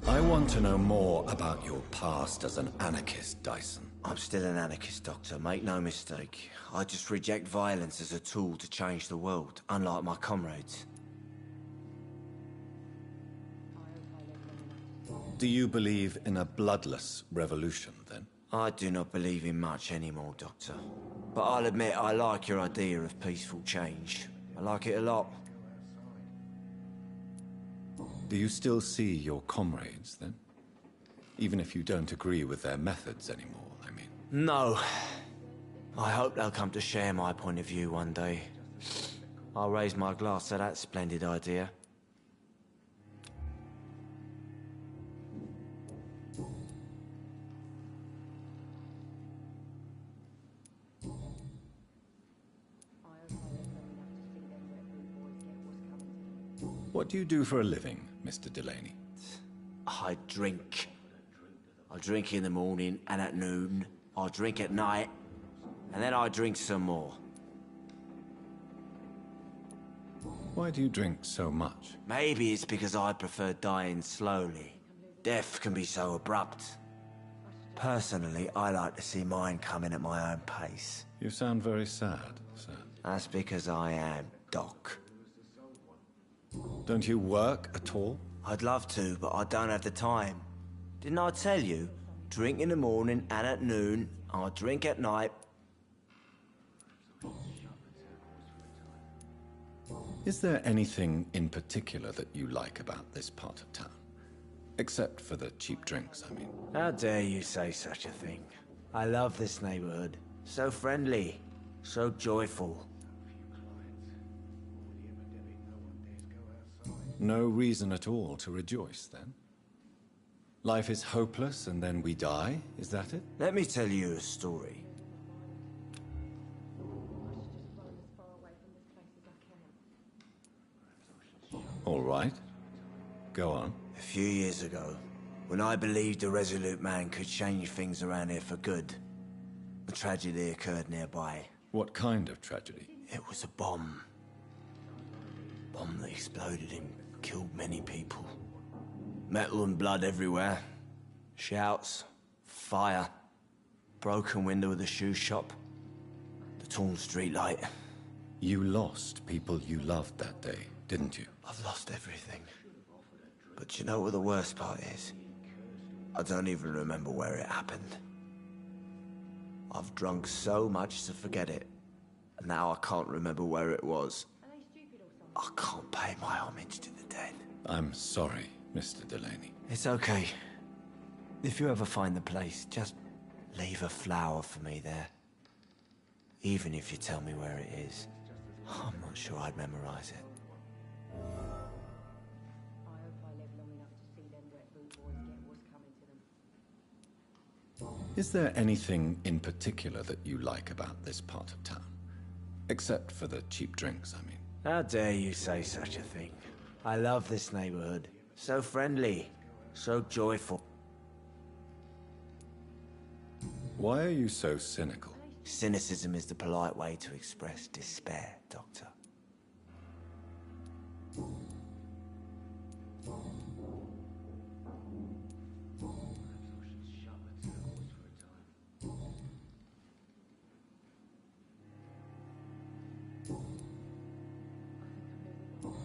to. I want to know more about your past as an anarchist, Dyson. I'm still an anarchist, Doctor. Make no mistake. I just reject violence as a tool to change the world, unlike my comrades. Do you believe in a bloodless revolution, then? I do not believe in much anymore, Doctor. But I'll admit I like your idea of peaceful change. I like it a lot. Do you still see your comrades, then? Even if you don't agree with their methods anymore, I mean. No. I hope they'll come to share my point of view one day. I'll raise my glass to that splendid idea. What do you do for a living, Mr. Delaney? I drink. I drink in the morning and at noon. I drink at night. And then I drink some more. Why do you drink so much? Maybe it's because I prefer dying slowly. Death can be so abrupt. Personally, I like to see mine coming at my own pace. You sound very sad, sir. That's because I am Doc. Don't you work at all? I'd love to, but I don't have the time. Didn't I tell you? Drink in the morning and at noon. I drink at night. Is there anything in particular that you like about this part of town? Except for the cheap drinks, I mean. How dare you say such a thing? I love this neighborhood. So friendly. So joyful. No reason at all to rejoice, then? Life is hopeless and then we die, is that it? Let me tell you a story. All right. Go on. A few years ago, when I believed a resolute man could change things around here for good, a tragedy occurred nearby. What kind of tragedy? It was a bomb. Bomb that exploded and killed many people. Metal and blood everywhere. Shouts. Fire. broken window of the shoe shop, the torn streetlight. You lost people you loved that day, didn't you? I've lost everything. But you know what the worst part is? I don't even remember where it happened. I've drunk so much to forget it, and now I can't remember where it was. I can't pay my homage to the dead. I'm sorry, Mr. Delaney. It's okay. If you ever find the place, just leave a flower for me there. Even if you tell me where it is. I'm not sure I'd memorize it. Is there anything in particular that you like about this part of town? Except for the cheap drinks, I mean. How dare you say such a thing? I love this neighborhood. So friendly, so joyful. Why are you so cynical? Cynicism is the polite way to express despair, Doctor.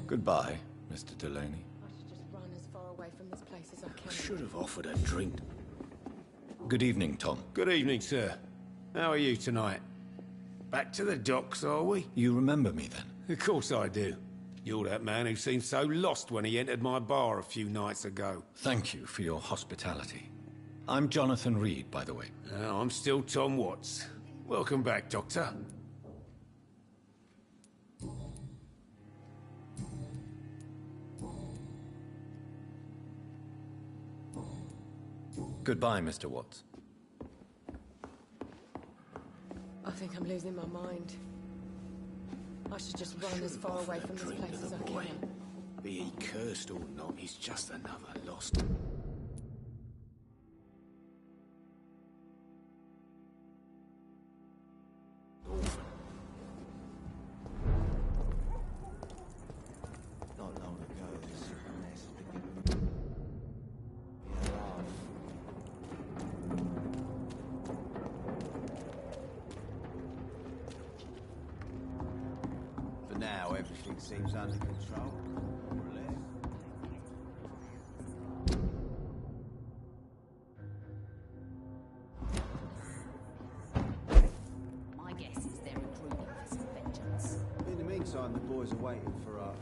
Goodbye, Mr. Delaney. I should just run as far away from this place as I can. I should have offered a drink. Good evening, Tom. Good evening, sir. How are you tonight? Back to the docks, are we? You remember me then? Of course I do. You're that man who seemed so lost when he entered my bar a few nights ago. Thank you for your hospitality. I'm Jonathan Reed, by the way. I'm still Tom Watts. Welcome back, Doctor. Goodbye, Mr. Watts. I think I'm losing my mind. I should just run as far away from this place as I can. Be he cursed or not, he's just another lost. Orphan. Not long ago, this mess began. For now, everything seems under control. More or less. My guess is they're recruiting for some vengeance. In the meantime, the boys are waiting for our